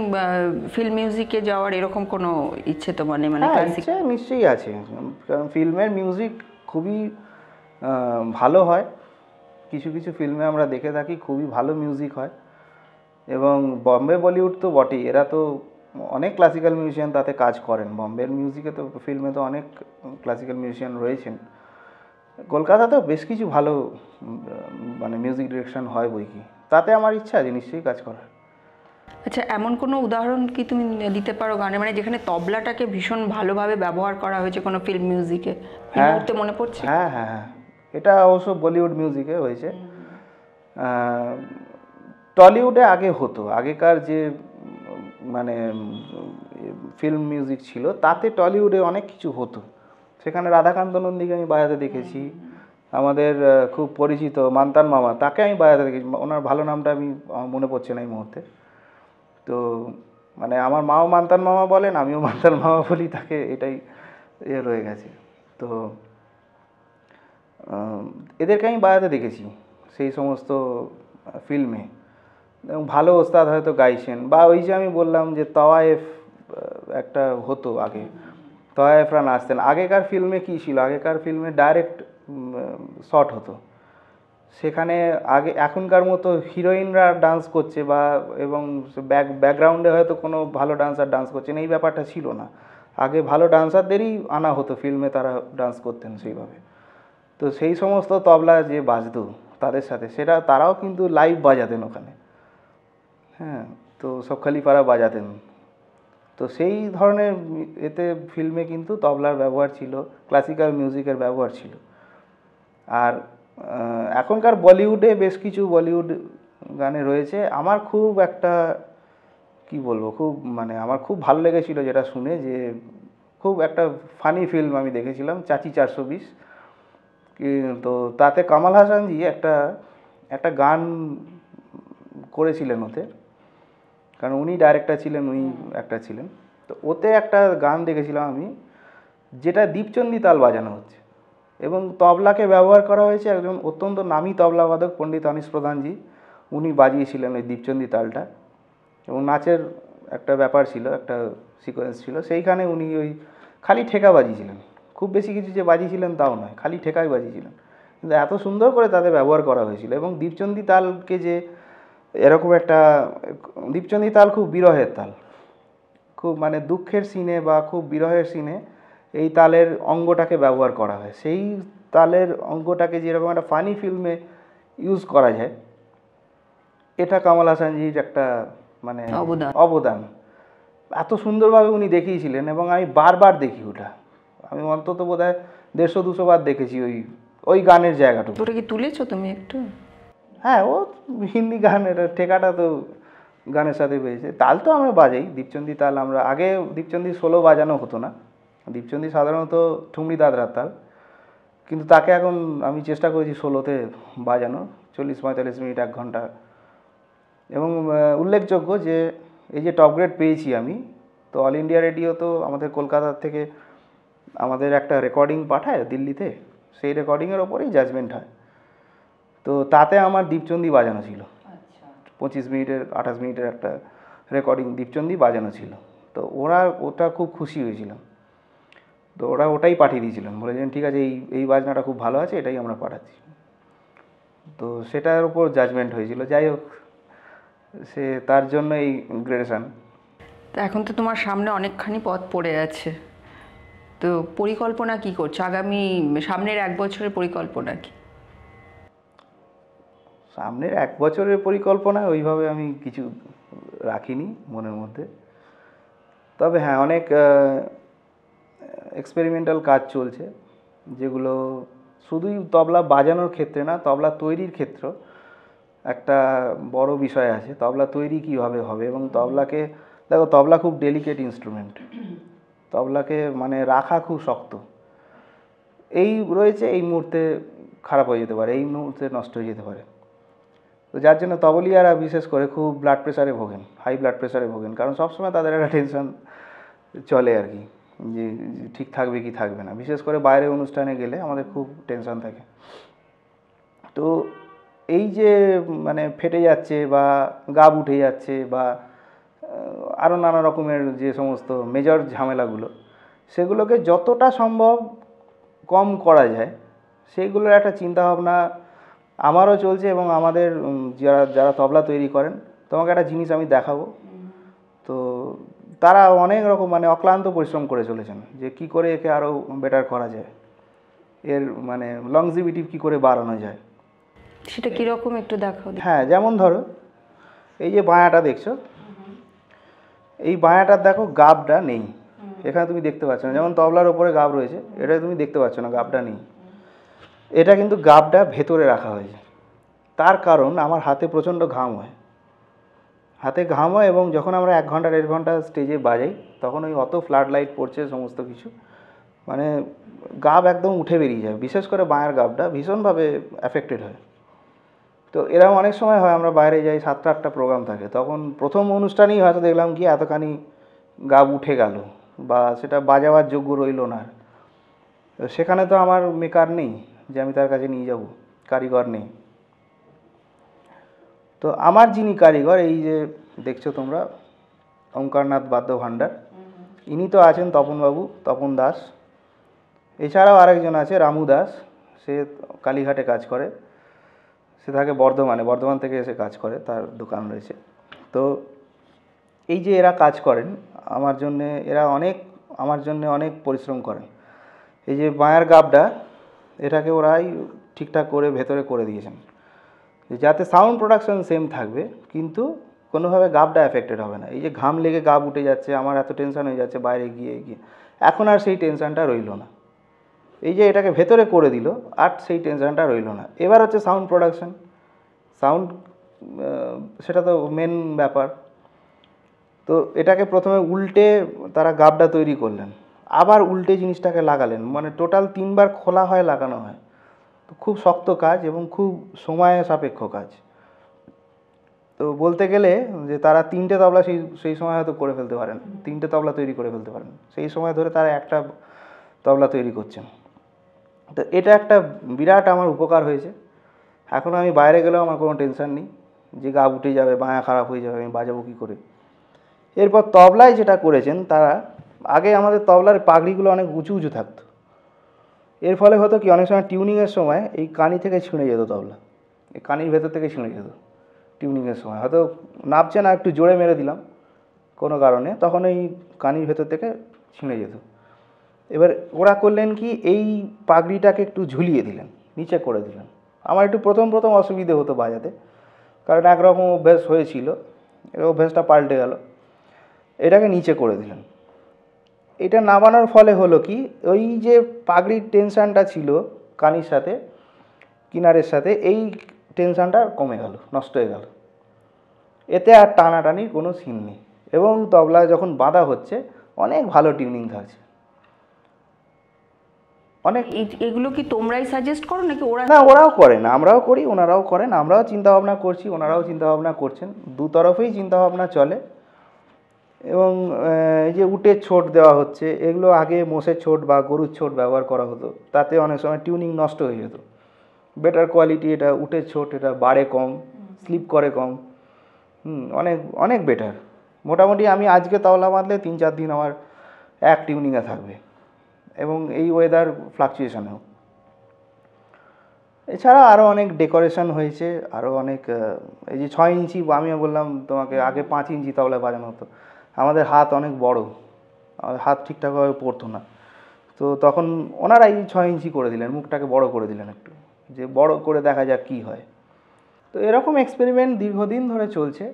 ফিল্ম মিউজিকে যাওয়ার এরকম কোনো ইচ্ছে তো মানে মানে হ্যাঁ, ইচ্ছে নিশ্চয়ই আছে, কারণ ফিল্মের মিউজিক খুবই ভালো হয়। কিছু কিছু ফিল্মে আমরা দেখে থাকি খুবই ভালো মিউজিক হয়, এবং বম্বে বলিউড তো বটেই, এরা তো অনেক ক্লাসিক্যাল মিউজিশিয়ান তাতে কাজ করেন। বম্বের মিউজিকে তো ফিল্মে তো অনেক ক্লাসিক্যাল মিউজিশিয়ান রয়েছেন। কলকাতাতেও বেশ কিছু ভালো মানে মিউজিক ডিরেকশন হয় বই কি, তাতে আমার ইচ্ছা আছে নিশ্চয়ই কাজ করার। আচ্ছা, এমন কোনো উদাহরণ কি তুমি দিতে পারো গানে, মানে যেখানে তবলাটাকে ভীষণ ভালোভাবে ব্যবহার করা হয়েছে কোনো ফিল্ম মিউজিকে? এই মুহূর্তে মনে পড়ছে? হ্যাঁ হ্যাঁ হ্যাঁ, এটা অবশ্য বলিউড মিউজিকে হয়েছে। টলিউডে আগে হতো, আগেকার যে মানে ফিল্ম মিউজিক ছিল তাতে টলিউডে অনেক কিছু হতো। সেখানে রাধাকান্ত নন্দীকে আমি বাজাতে দেখেছি, আমাদের খুব পরিচিত মান্তান মামা, তাকে আমি বাজাতে দেখেছি। ওনার ভালো নামটা আমি আমার মনে পড়ছে না এই মুহূর্তে। তো মানে আমার মাও মান্তান মামা বলেন, আমিও মান্তান মামা বলি তাকে, এটাই রয়ে গেছে। তো এদেরকে আমি বাজাতে দেখেছি সেই সমস্ত ফিল্মে, এবং ভালো ওস্তাদ হয়তো গাইছেন। বা ওই যে আমি বললাম যে তওয়ায়েফ একটা হতো আগে, তওয়ায়েফরা নাচতেন। আগেকার ফিল্মে কী ছিল, আগেকার ফিল্মে ডাইরেক্ট শট হতো, সেখানে আগে এখনকার মতো হিরোইনরা ডান্স করছে বা এবং ব্যাকগ্রাউন্ডে হয়তো কোনো ভালো ডান্সার ডান্স করছেন, এই ব্যাপারটা ছিল না। আগে ভালো ডান্সারদেরই আনা হতো ফিল্মে, তারা ডান্স করতেন সেইভাবে। তো সেই সমস্ত তবলা যে বাজতো তাদের সাথে, সেটা তারাও কিন্তু লাইভ বাজাতেন ওখানে। হ্যাঁ, তো সব খালিফারা বাজাতেন। তো সেই ধরনের এতে ফিল্মে কিন্তু তবলার ব্যবহার ছিল, ক্লাসিক্যাল মিউজিকের ব্যবহার ছিল। আর এখনকার বলিউডে বেশ কিছু বলিউড গানে রয়েছে, আমার খুব একটা কি বলবো, খুব মানে আমার খুব ভালো লেগেছিল যেটা শুনে, যে খুব একটা ফানি ফিল্ম আমি দেখেছিলাম, চাচি 420। তো তাতে কামাল হাসানজি একটা একটা গান করেছিলেন ওতে, কারণ উনি ডাইরেক্টর ছিলেন, উনি একটা ছিলেন। তো ওতে একটা গান দেখেছিলাম আমি, যেটা দীপচন্দি তাল বাজানো হচ্ছে এবং তবলাকে ব্যবহার করা হয়েছে একজন অত্যন্ত নামী তবলাবাদক পণ্ডিত অনিশ প্রধানজি, উনি বাজিয়েছিলেন ওই দীপচন্দি তালটা। এবং নাচের একটা ব্যাপার ছিল, একটা সিকোয়েন্স ছিল, সেইখানে উনি ওই খালি ঠেকা বাজিয়েছিলেন, খুব বেশি কিছু যে বাজিয়েছিলেন তাও নয়, খালি ঠেকাই বাজিয়েছিলেন, কিন্তু এত সুন্দর করে তাতে ব্যবহার করা হয়েছিল। এবং দীপচন্দি তালকে যে এরকম একটা, দীপচন্দি তাল খুব বিরহের তাল, খুব মানে দুঃখের সিনে বা খুব বিরহের সিনে এই তালের অঙ্গটাকে ব্যবহার করা হয়। সেই তালের অঙ্গটাকে যেরকম একটা ফানি ফিল্মে ইউজ করা যায়, এটা কামাল হাসানজির একটা মানে অবদান। এত সুন্দরভাবে উনি দেখিয়েছিলেন এবং আমি বারবার দেখি ওটা, আমি অন্তত বোধহয় 150-200 বার দেখেছি ওই গানের জায়গাটুকু। ওটা কি তুলেছো তুমি একটু? হ্যাঁ, ও হিন্দি গান, এটা ঠেকাটা তো গানের সাথে পেয়েছে। তাল তো আমরা বাজাই, দীপচন্দি তাল আমরা আগে, দীপচন্দি সোলো বাজানো হতো না, দীপচন্দি সাধারণত ঠুমরি দাদরার তাল, কিন্তু তাকে এখন আমি চেষ্টা করেছি সোলোতে বাজানো, 40-45 মিনিট 1 ঘন্টা। এবং উল্লেখযোগ্য যে এই যে টপ গ্রেড পেয়েছি আমি, তো অল ইন্ডিয়া রেডিও তো আমাদের কলকাতার থেকে আমাদের একটা রেকর্ডিং পাঠায় দিল্লিতে, সেই রেকর্ডিংয়ের ওপরেই জাজমেন্ট হয়। তো তাতে আমার দীপচন্দি বাজানো ছিল, 25 মিনিটের 28 মিনিটের একটা রেকর্ডিং দীপচন্দি বাজানো ছিল। তো ওটা খুব খুশি হয়েছিল, তো ওরা ওটাই পাঠিয়ে দিয়েছিলেন, বলেছিলেন ঠিক আছে এই বাজনাটা খুব ভালো আছে, এটাই আমরা পাঠাচ্ছি। তো সেটার উপর জাজমেন্ট হয়েছিল। যাই হোক, সে তার জন্য এই গ্রেডেশন। তা এখন তো তোমার সামনে অনেকখানি পথ পড়ে আছে, তো পরিকল্পনা কি করছো আগামী সামনের 1 বছরের পরিকল্পনা কি? সামনের 1 বছরের পরিকল্পনা ওইভাবে আমি কিছু রাখিনি মনের মধ্যে, তবে হ্যাঁ অনেক এক্সপেরিমেন্টাল কাজ চলছে, যেগুলো শুধুই তবলা বাজানোর ক্ষেত্রে না, তবলা তৈরির ক্ষেত্র একটা বড় বিষয় আছে। তবলা তৈরি কীভাবে হবে, এবং তবলাকে দেখো, তবলা খুব ডেলিকেট ইনস্ট্রুমেন্ট, তবলাকে মানে রাখা খুব শক্ত। এই রয়েছে, এই মুহূর্তে খারাপ হয়ে যেতে পারে, এই মুহূর্তে নষ্ট হয়ে যেতে পারে। তো যার জন্য তবলিয়ারা বিশেষ করে খুব ব্লাড প্রেশারে ভোগেন, হাই ব্লাড প্রেশারে ভোগেন, কারণ সবসময় তাদের একটা টেনশন চলে আর কি, যে ঠিক থাকবে কি থাকবে না। বিশেষ করে বাইরে অনুষ্ঠানে গেলে আমাদের খুব টেনশন থাকে। তো এই যে মানে ফেটে যাচ্ছে বা গাব উঠে যাচ্ছে বা আরও নানা রকমের যে সমস্ত মেজর ঝামেলাগুলো, সেগুলোকে যতটা সম্ভব কম করা যায় সেইগুলোর একটা চিন্তাভাবনা আমারও চলছে। এবং আমাদের যারা তবলা তৈরি করেন, তোমাকে একটা জিনিস আমি দেখাবো, তো তারা অনেক রকম মানে অক্লান্ত পরিশ্রম করে চলেছেন যে কী করে একে আরও বেটার করা যায়, এর মানে লংজিভিটি কী করে বাড়ানো যায়। সেটা কীরকম একটু দেখাও। হ্যাঁ, যেমন ধরো এই যে বায়াটা দেখছো, এই বায়াটার দেখো গাবটা নেই, এখানে তুমি দেখতে পাচ্ছ না। যেমন তবলার ওপরে গাব রয়েছে, এটা তুমি দেখতে পাচ্ছ না, গাবটা নেই। এটা কিন্তু গাবটা ভেতরে রাখা হয়েছে। তার কারণ আমার হাতে প্রচণ্ড ঘাম হয়, হাতে ঘাম হয়, এবং যখন আমরা 1 ঘন্টা 1.5 ঘন্টা স্টেজে বাজাই, তখন ওই অত ফ্লাড লাইট পড়ছে সমস্ত কিছু, মানে গাব একদম উঠে বেরিয়ে যায়। বিশেষ করে বাঁয়ের গাবটা ভীষণভাবে অ্যাফেক্টেড হয়। তো এরকম অনেক সময় হয়, আমরা বাইরে যাই, 7টা-8টা প্রোগ্রাম থাকে, তখন প্রথম অনুষ্ঠানেই হয়তো দেখলাম কি এতখানি গাব উঠে গেল, বা সেটা বাজাবার যোগ্য রইল না। তো সেখানে তো আমার মেকার নেই যে আমি তার কাছে নিয়ে যাব, কারিগর নেই। তো আমার যিনি কারিগর, এই যে দেখছো তোমরা ওঙ্কারনাথ বাদ্য ভাণ্ডার, ইনি তো আছেন তপনবাবু, তপন দাস। এছাড়াও আরেকজন আছে রামু দাস, সে কালীঘাটে কাজ করে, সে থাকে বর্ধমান থেকে এসে কাজ করে, তার দোকান রয়েছে। তো এই যে এরা কাজ করেন আমার জন্যে, আমার জন্য অনেক পরিশ্রম করেন। এই যে বাঁয়ার গাবটা, এটাকে ওরাই ঠিকঠাক করে ভেতরে করে দিয়েছেন, যাতে সাউন্ড প্রোডাকশন সেম থাকবে, কিন্তু কোনোভাবে গাবটা এফেক্টেড হবে না। এই যে ঘাম লেগে গাব উঠে যাচ্ছে, আমার এত টেনশন হয়ে যাচ্ছে বাইরে গিয়ে, এখন আর সেই টেনশনটা রইল না। এই যে এটাকে ভেতরে করে দিল, আর সেই টেনশনটা রইল না। এবার হচ্ছে সাউন্ড প্রোডাকশন, সাউন্ড সেটা তো মেন ব্যাপার। তো এটাকে প্রথমে উল্টে তারা গাবটা তৈরি করলেন, আবার উল্টে জিনিসটাকে লাগালেন, মানে টোটাল 3বার খোলা হয়, লাগানো হয়। তো খুব শক্ত কাজ এবং খুব সময় সাপেক্ষ কাজ। তো বলতে গেলে যে তারা 3টে তবলা সেই সময় হয়তো করে ফেলতে পারেন, 3টে তবলা তৈরি করে ফেলতে পারেন সেই সময় ধরে, তারা একটা তবলা তৈরি করছেন। তো এটা একটা বিরাট আমার উপকার হয়েছে। এখন আমি বাইরে গেলেও আমার কোনো টেনশন নেই যে গা উঠে যাবে, বাঁয়া খারাপ হয়ে যাবে, আমি বাজাবো কী করে। এরপর তবলায় যেটা করেছেন তারা, আগে আমাদের তবলার পাগড়িগুলো অনেক উঁচু উঁচু থাকতো, এর ফলে হতো কি অনেক সময় টিউনিংয়ের সময় এই কানি থেকে ছিঁড়ে যেত তবলা, এই কানির ভেতর থেকে ছিঁড়ে যেত টিউনিংয়ের সময়, হয়তো নাপছে না, একটু জোরে মেরে দিলাম কোনো কারণে, তখন এই কানির ভেতর থেকে ছিঁড়ে যেত। এবার ওরা করলেন কি, এই পাগড়িটাকে একটু ঝুলিয়ে দিলেন, নিচে করে দিলেন। আমার একটু প্রথম অসুবিধে হতো বাজাতে, কারণ একরকম অভ্যেস হয়েছিল, এর অভ্যেসটা পাল্টে গেল। এটাকে নিচে করে দিলেন। এটা নামানোর ফলে হলো কি, ওই যে পাগড়ির টেনশানটা ছিল কানির সাথে, কিনারের সাথে, এই টেনশানটা কমে গেল, নষ্ট হয়ে গেল। এতে আর টানাটানির কোনো সিন নেই, এবং তবলা যখন বাঁধা হচ্ছে অনেক ভালো টিউনিং থাকছে, অনেক। এগুলো কি তোমরাই সাজেস্ট করো নাকি ওরা? না, ওরাও করেন, আমরাও করি, ওনারাও করেন, আমরাও চিন্তাভাবনা করছি, ওনারাও চিন্তাভাবনা করছেন, দু তরফেই চিন্তাভাবনা চলে। এবং এই যে উটের ছোট দেওয়া হচ্ছে, এগুলো আগে মোষের ছোট বা গরুর ছোট ব্যবহার করা হতো, তাতে অনেক সময় টিউনিং নষ্ট হয়ে যেত। বেটার কোয়ালিটি এটা উটের ছোট, এটা বাড়ে কম, স্লিপ করে কম, অনেক অনেক বেটার। মোটামুটি আমি আজকে তবলা বাঁধলে 3-4 দিন আমার এক টিউনিংয়ে থাকবে, এবং এই ওয়েদার ফ্লাকচুয়েশনেও। এছাড়া আরও অনেক ডেকোরেশন হয়েছে, আরও অনেক এই যে 6 ইঞ্চি, আমিও বললাম তোমাকে আগে 5 ইঞ্চি তবলা বাজানো হতো, আমাদের হাত অনেক বড়, আমাদের হাত ঠিকঠাকভাবে পড়তো না, তো তখন ওনারাই 6 ইঞ্চি করে দিলেন, মুখটাকে বড় করে দিলেন একটু, যে বড় করে দেখা যাক কী হয়। তো এরকম এক্সপেরিমেন্ট দীর্ঘদিন ধরে চলছে,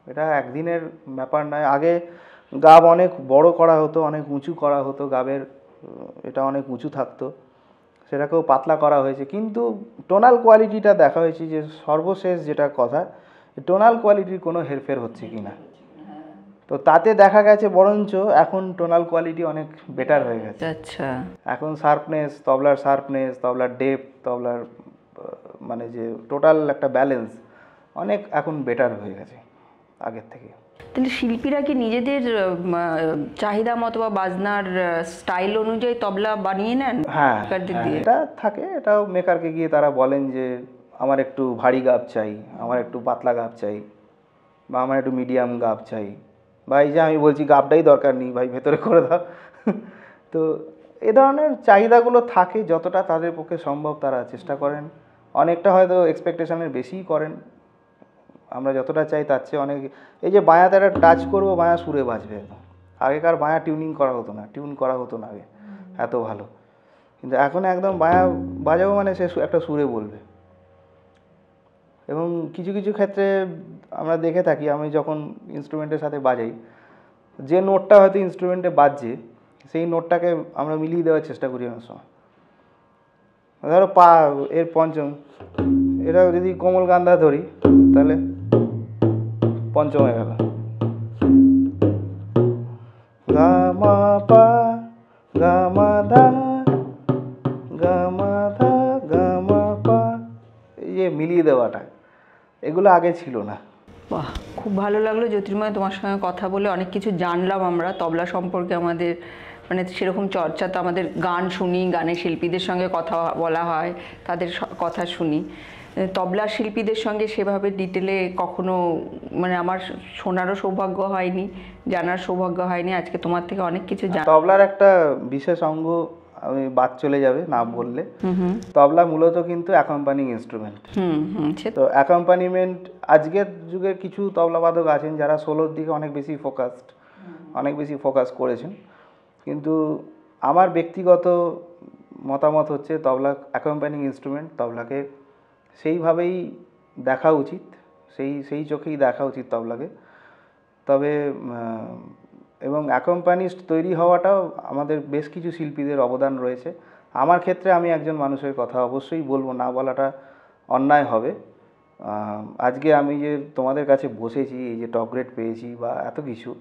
এটা একদিনের ব্যাপার নয়। আগে গাব অনেক বড় করা হতো, অনেক উঁচু করা হতো, গাবের এটা অনেক উঁচু থাকতো, সেটাকেও পাতলা করা হয়েছে, কিন্তু টোনাল কোয়ালিটিটা দেখা হয়েছে যে সর্বশেষ যেটা কথা, টোনাল কোয়ালিটির কোনো হেরফের হচ্ছে কি না, তো তাতে দেখা গেছে বরঞ্চ এখন টোনাল কোয়ালিটি অনেক বেটার হয়ে গেছে। আচ্ছা, এখন শার্পনেস, তবলার ডেপথ, তবলার মানে যে টোটাল একটা ব্যালেন্স অনেক এখন বেটার হয়ে গেছে আগের থেকে। তাহলে শিল্পীরা কি নিজেদের চাহিদা মতো বা বাজনার স্টাইল অনুযায়ী তবলা বানিয়ে নেন? হ্যাঁ, মেকারদের দিয়ে? এটা থাকে, এটাও মেকারকে গিয়ে তারা বলেন যে আমার একটু ভারী গাব চাই, আমার একটু পাতলা গাব চাই, বা আমার একটু মিডিয়াম গাব চাই, বা এই যে আমি বলছি গাবটাই দরকার নেই ভাই, ভেতরে করে দাও। তো এ ধরনের চাহিদাগুলো থাকে, যতটা তাদের পক্ষে সম্ভব তারা চেষ্টা করেন, অনেকটা হয়তো এক্সপেকটেশনের বেশিই করেন, আমরা যতটা চাই তার চেয়ে অনেক। এই যে বাঁয়াতে একটা টাচ করবো, বাঁয়া সুরে বাজবে একদম, আগেকার বাঁয়া টিউনিং করা হতো না, টিউন করা হতো না আগে এত ভালো, কিন্তু এখন একদম বাঁয়া বাজাবো মানে সে একটা সুরে বলবে। এবং কিছু কিছু ক্ষেত্রে আমরা দেখে থাকি, আমি যখন ইনস্ট্রুমেন্টের সাথে বাজাই, যে নোটটা হয়তো ইনস্ট্রুমেন্টে বাজছে সেই নোটটাকে আমরা মিলিয়ে দেওয়ার চেষ্টা করি অনেক সময়। ধরো পা এর পঞ্চম, এটা যদি কোমল গান্ধা ধরি তাহলে পঞ্চম হয়ে গেল, গা মা পা গা মা ধা গা মা ধা গা মা পা, এই যে মিলিয়ে দেওয়াটা, এগুলো আগে ছিল না। বাহ, খুব ভালো লাগলো জ্যোতির্ময়, তোমার সঙ্গে কথা বলে অনেক কিছু জানলাম আমরা তবলা সম্পর্কে। আমাদের মানে সেরকম চর্চা তো, আমাদের গান শুনি, গানের শিল্পীদের সঙ্গে কথা বলা হয়, তাদের কথা শুনি, তবলা শিল্পীদের সঙ্গে সেভাবে ডিটেলে কখনো মানে আমার শোনারও সৌভাগ্য হয়নি, জানার সৌভাগ্য হয়নি। আজকে তোমার থেকে অনেক কিছু তবলার একটা বিশেষ অঙ্গ আমি বাদ চলে যাবে না বললে, তবলা মূলত কিন্তু অ্যাকম্পানিং ইনস্ট্রুমেন্ট। তো অ্যাকম্পানিমেন্ট আজকের যুগের কিছু তবলাবাদক আছেন যারা সোলোর দিকে অনেক বেশি ফোকাস করেছেন, কিন্তু আমার ব্যক্তিগত মতামত হচ্ছে তবলা অ্যাকম্পানিং ইনস্ট্রুমেন্ট, তবলাকে সেইভাবেই দেখা উচিত, সেই চোখেই দেখা উচিত তবলাকে। তবে এবং অ্যাকম্পানিস্ট তৈরি হওয়াটাও আমাদের বেশ কিছু শিল্পীদের অবদান রয়েছে। আমার ক্ষেত্রে আমি একজন মানুষের কথা অবশ্যই বলবো, না বলাটা অন্যায় হবে। আজকে আমি যে তোমাদের কাছে বসেছি, এই যে টপ গ্রেড পেয়েছি বা এত কিছু,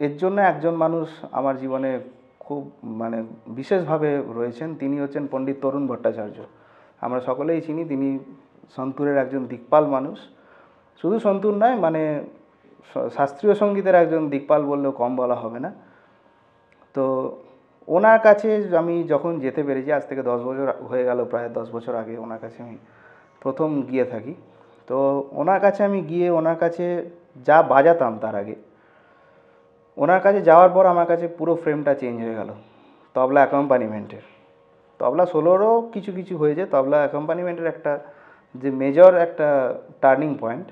এর জন্য একজন মানুষ আমার জীবনে খুব মানে বিশেষভাবে রয়েছেন, তিনি হচ্ছেন পণ্ডিত তরুণ ভট্টাচার্য। আমরা সকলেই চিনি, তিনি সন্তুরের একজন দিকপাল মানুষ, শুধু সন্তুর নয়, মানে শাস্ত্রীয় সঙ্গীতের একজন দিকপাল বললেও কম বলা হবে না। তো ওনার কাছে আমি যখন যেতে পেরেছি, আজ থেকে 10 বছর হয়ে গেল, প্রায় 10 বছর আগে ওনার কাছে আমি প্রথম গিয়ে থাকি। তো ওনার কাছে আমি গিয়ে ওনার কাছে যা বাজাতাম, তার আগে ওনার কাছে যাওয়ার পর আমার কাছে পুরো ফ্রেমটা চেঞ্জ হয়ে গেল তবলা অ্যাকম্পানিমেন্টের। তবলা সোলোরও কিছু কিছু হয়েছে, তবলা অ্যাকম্পানিমেন্টের একটা যে মেজর একটা টার্নিং পয়েন্ট,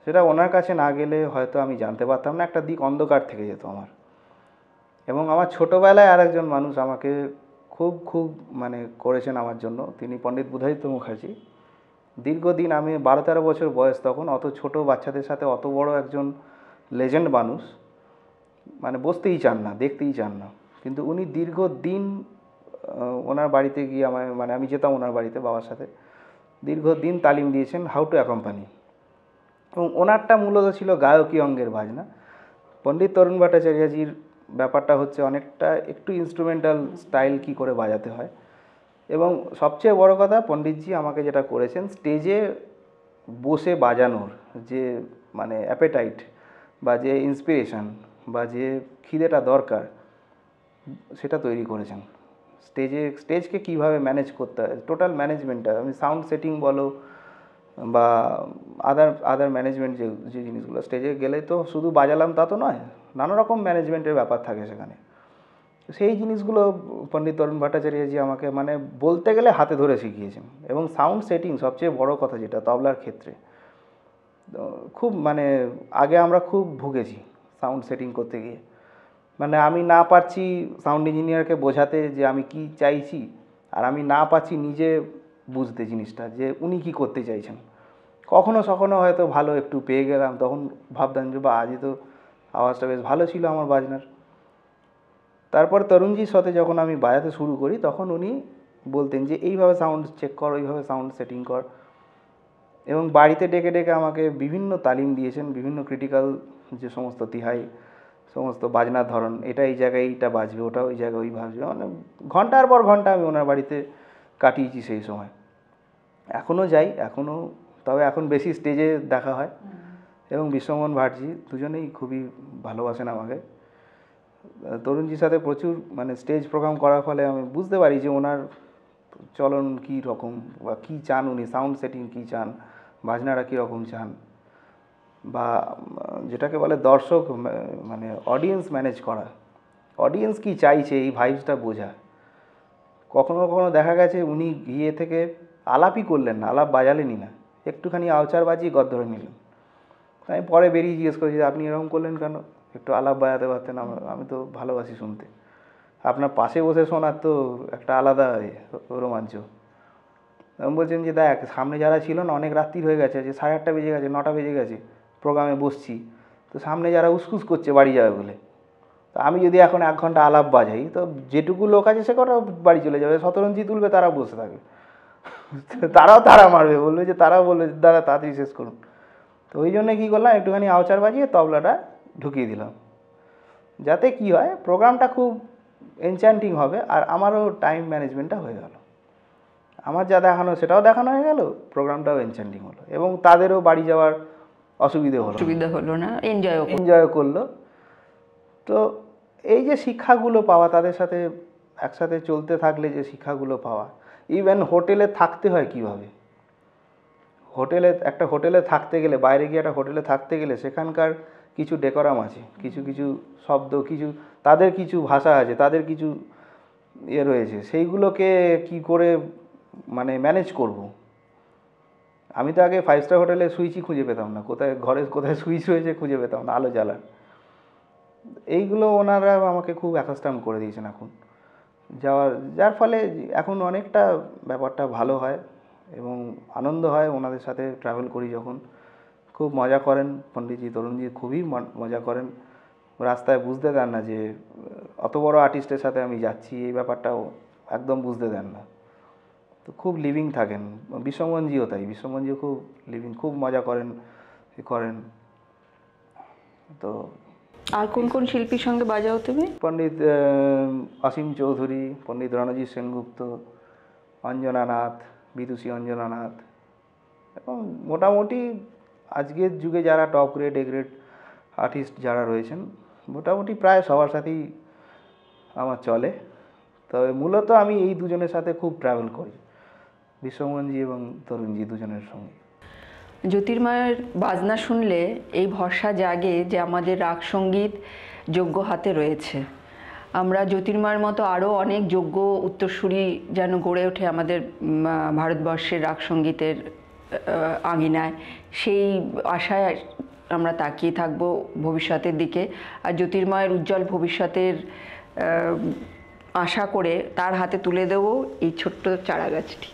সেটা ওনার কাছে না গেলে হয়তো আমি জানতে পারতাম না, একটা দিক অন্ধকার থেকে যেত আমার। এবং আমার ছোটোবেলায় আর একজন মানুষ আমাকে খুব মানে করেছেন আমার জন্য, তিনি পণ্ডিত বুধাদিত্য মুখার্জি। দীর্ঘদিন আমি 12-13 বছর বয়স তখন, অত ছোট বাচ্চাদের সাথে অত বড় একজন লেজেন্ড মানুষ মানে বসতেই চান না, দেখতেই চান না, কিন্তু উনি দীর্ঘদিন ওনার বাড়িতে গিয়ে মানে আমি যেতাম ওনার বাড়িতে বাবার সাথে, দীর্ঘদিন তালিম দিয়েছেন হাউ টু অ্যাকম্পানি। এবং ওনারটা মূলত ছিল গায়কী অঙ্গের বাজনা। পণ্ডিত তরুণ ভট্টাচার্যজির ব্যাপারটা হচ্ছে অনেকটা একটু ইনস্ট্রুমেন্টাল স্টাইল কী করে বাজাতে হয়। এবং সবচেয়ে বড় কথা, পণ্ডিতজি আমাকে যেটা করেছেন, স্টেজে বসে বাজানোর যে মানে অ্যাপেটাইট বা যে ইন্সপিরেশন বা যে খিদেটা দরকার সেটা তৈরি করেছেন। স্টেজকে কীভাবে ম্যানেজ করতে হয়, টোটাল ম্যানেজমেন্টটা, আমি সাউন্ড সেটিং বলো বা আদার ম্যানেজমেন্ট যে জিনিসগুলো, স্টেজে গেলে তো শুধু বাজালাম তা তো নয়, নানা রকম ম্যানেজমেন্টের ব্যাপার থাকে সেখানে। সেই জিনিসগুলো পণ্ডিত তরুণ ভট্টাচার্যজি আমাকে মানে বলতে গেলে হাতে ধরে শিখিয়েছেন। এবং সাউন্ড সেটিং সবচেয়ে বড় কথা, যেটা তবলার ক্ষেত্রে খুব মানে আগে আমরা খুব ভুগেছি সাউন্ড সেটিং করতে গিয়ে। মানে আমি না পারছি সাউন্ড ইঞ্জিনিয়ারকে বোঝাতে যে আমি কি চাইছি, আর আমি না পারছি নিজে বুঝতে জিনিসটা যে উনি কি করতে চাইছেন। কখনো হয়তো ভালো একটু পেয়ে গেলাম, তখন ভাবতাম যে বা আজই তো আওয়াজটা বেশ ভালো ছিল আমার বাজনার। তারপর তরুণজির সাথে যখন আমি বাজাতে শুরু করি, তখন উনি বলতেন যে এইভাবে সাউন্ড চেক কর, ওইভাবে সাউন্ড সেটিং কর। এবং বাড়িতে ডেকে ডেকে আমাকে বিভিন্ন তালিম দিয়েছেন, বিভিন্ন ক্রিটিক্যাল যে সমস্ত তিহাই, সমস্ত বাজনার ধরন, এটা এই জায়গায় এইটা বাজবে, ওটা ওই জায়গায় ওই বাজবে, মানে ঘন্টার পর ঘন্টা আমি ওনার বাড়িতে কাটিয়েছি সেই সময়। এখনও যাই, তবে এখন বেশি স্টেজে দেখা হয়। এবং বিশ্বমোহন ভাটজি দুজনেই খুবই ভালোবাসেন আমাকে। তরুণজির সাথে প্রচুর মানে স্টেজ প্রোগ্রাম করার ফলে আমি বুঝতে পারি যে ওনার চলন কী রকম বা কী চান উনি, সাউন্ড সেটিং কী চান, বাজনাটা কীরকম চান, বা যেটাকে বলে দর্শক মানে অডিয়েন্স ম্যানেজ করা, অডিয়েন্স কী চাইছে এই ভাইবসটা বোঝা। কখনো দেখা গেছে উনি গিয়ে থেকে আলাপই করলেন না, আলাপ বাজালেনই না, একটুখানি আউচার বাজিয়ে গদ ধরে নিলেন। আমি পরে বেরিয়ে জিজ্ঞেস করেছি আপনি এরকম করলেন কেন, একটু আলাপ বাজাতে পারতেন, আমি তো ভালোবাসি শুনতে, আপনার পাশে বসে শোনার তো একটা আলাদা রোমাঞ্চ। আমি বলছেন যে দেখ সামনে যারা ছিল না, অনেক রাত্রি হয়ে গেছে, যে 8:30 বেজে গেছে, 9টা বেজে গেছে, প্রোগ্রামে বসছি, তো সামনে যারা উসকুস করছে বাড়ি যাবে বলে, তো আমি যদি এখন 1 ঘন্টা আলাপ বাজাই তো যেটুকু লোক আছে সে কটা বাড়ি চলে যাবে, শতরঞ্জি তুলবে, তারা বসে থাকবে, তারা মারবে, বলবে যে তারা বলবে দাদা তাড়াতাড়ি শেষ করুন। তো ওই জন্য কী করলাম, একটুখানি আউচার বাজিয়ে তবলাটা ঢুকিয়ে দিলাম, যাতে কি হয় প্রোগ্রামটা খুব এনচ্যান্টিং হবে, আর আমারও টাইম ম্যানেজমেন্টটা হয়ে গেল, আমার যা দেখানো সেটাও দেখানো হয়ে গেল, প্রোগ্রামটাও এনচ্যান্টিং হলো, এবং তাদেরও বাড়ি যাওয়ার অসুবিধা হলো না, এনজয়ও করলো। তো এই যে শিক্ষাগুলো পাওয়া, তাদের সাথে একসাথে চলতে থাকলে যে শিক্ষাগুলো পাওয়া, ইভেন হোটেলে থাকতে হয় কীভাবে, একটা হোটেলে থাকতে গেলে, বাইরে গিয়ে একটা হোটেলে থাকতে গেলে সেখানকার কিছু ডেকোরাম আছে, কিছু শব্দ, তাদের কিছু ভাষা আছে, তাদের কিছু রয়েছে, সেইগুলোকে কি করে মানে ম্যানেজ করব। আমি তো আগে 5 স্টার হোটেলে সুইচই খুঁজে পেতাম না, কোথায় সুইচ রয়েছে খুঁজে পেতাম না, আলো জ্বালার। এইগুলো ওনারা আমাকে খুব অ্যাকাস্টাম করে দিয়েছেন এখন যার ফলে এখন অনেকটা ব্যাপারটা ভালো হয় এবং আনন্দ হয় ওনাদের সাথে ট্রাভেল করি যখন। খুব মজা করেন পণ্ডিতজি, তরুণজি খুবই মজা করেন, রাস্তায় বুঝতে দেন না যে অত বড় আর্টিস্টের সাথে আমি যাচ্ছি, এই ব্যাপারটাও একদম বুঝতে দেন না। তো খুব লিভিং থাকেন। বিশ্বমোহনজিও তাই, বিশ্বমোহনজিও খুব লিভিং, খুব মজা করেন। তো আর কোন শিল্পীর সঙ্গে বাজাও তুমি? পণ্ডিত অসীম চৌধুরী, পণ্ডিত রণজিৎ সেনগুপ্ত, অঞ্জনা নাথ, বিদুষী অঞ্জনা নাথ, এবং মোটামুটি আজকের যুগে যারা টপ গ্রেড গ্রেড আর্টিস্ট যারা রয়েছেন, মোটামুটি প্রায় সবার সাথেই আমার চলে। তবে মূলত আমি এই দুজনের সাথে খুব ট্রাভেল করি, বিশ্বমোহনজি এবং তরুণজি দুজনের সঙ্গে। জ্যোতির্ময়ের বাজনা শুনলে এই ভরসা জাগে যে আমাদের রাগ সঙ্গীত যোগ্য হাতে রয়েছে। আমরা জ্যোতির্ময়ের মতো আরও অনেক যোগ্য উত্তরসূরি যেন গড়ে ওঠে আমাদের ভারতবর্ষের রাগ সঙ্গীতের আঙিনায়, সেই আশায় আমরা তাকিয়ে থাকব ভবিষ্যতের দিকে। আর জ্যোতির্ময়ের উজ্জ্বল ভবিষ্যতের আশা করে তার হাতে তুলে দেব এই ছোট্ট চারা গাছটি।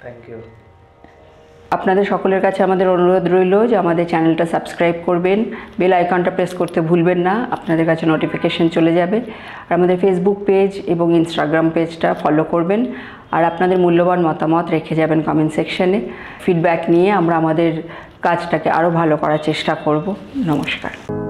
Thank you. আপনাদের সকলের কাছে আমাদের অনুরোধ রইল যে আমাদের চ্যানেলটা সাবস্ক্রাইব করবেন, বেল আইকনটা প্রেস করতে ভুলবেন না, আপনাদের কাছে নোটিফিকেশন চলে যাবে। আর আমাদের ফেসবুক পেজ এবং ইনস্টাগ্রাম পেজটা ফলো করবেন, আর আপনাদের মূল্যবান মতামত রেখে যাবেন কমেন্ট সেকশনে। ফিডব্যাক নিয়ে আমরা আমাদের কাজটাকে আরও ভালো করার চেষ্টা করব। নমস্কার।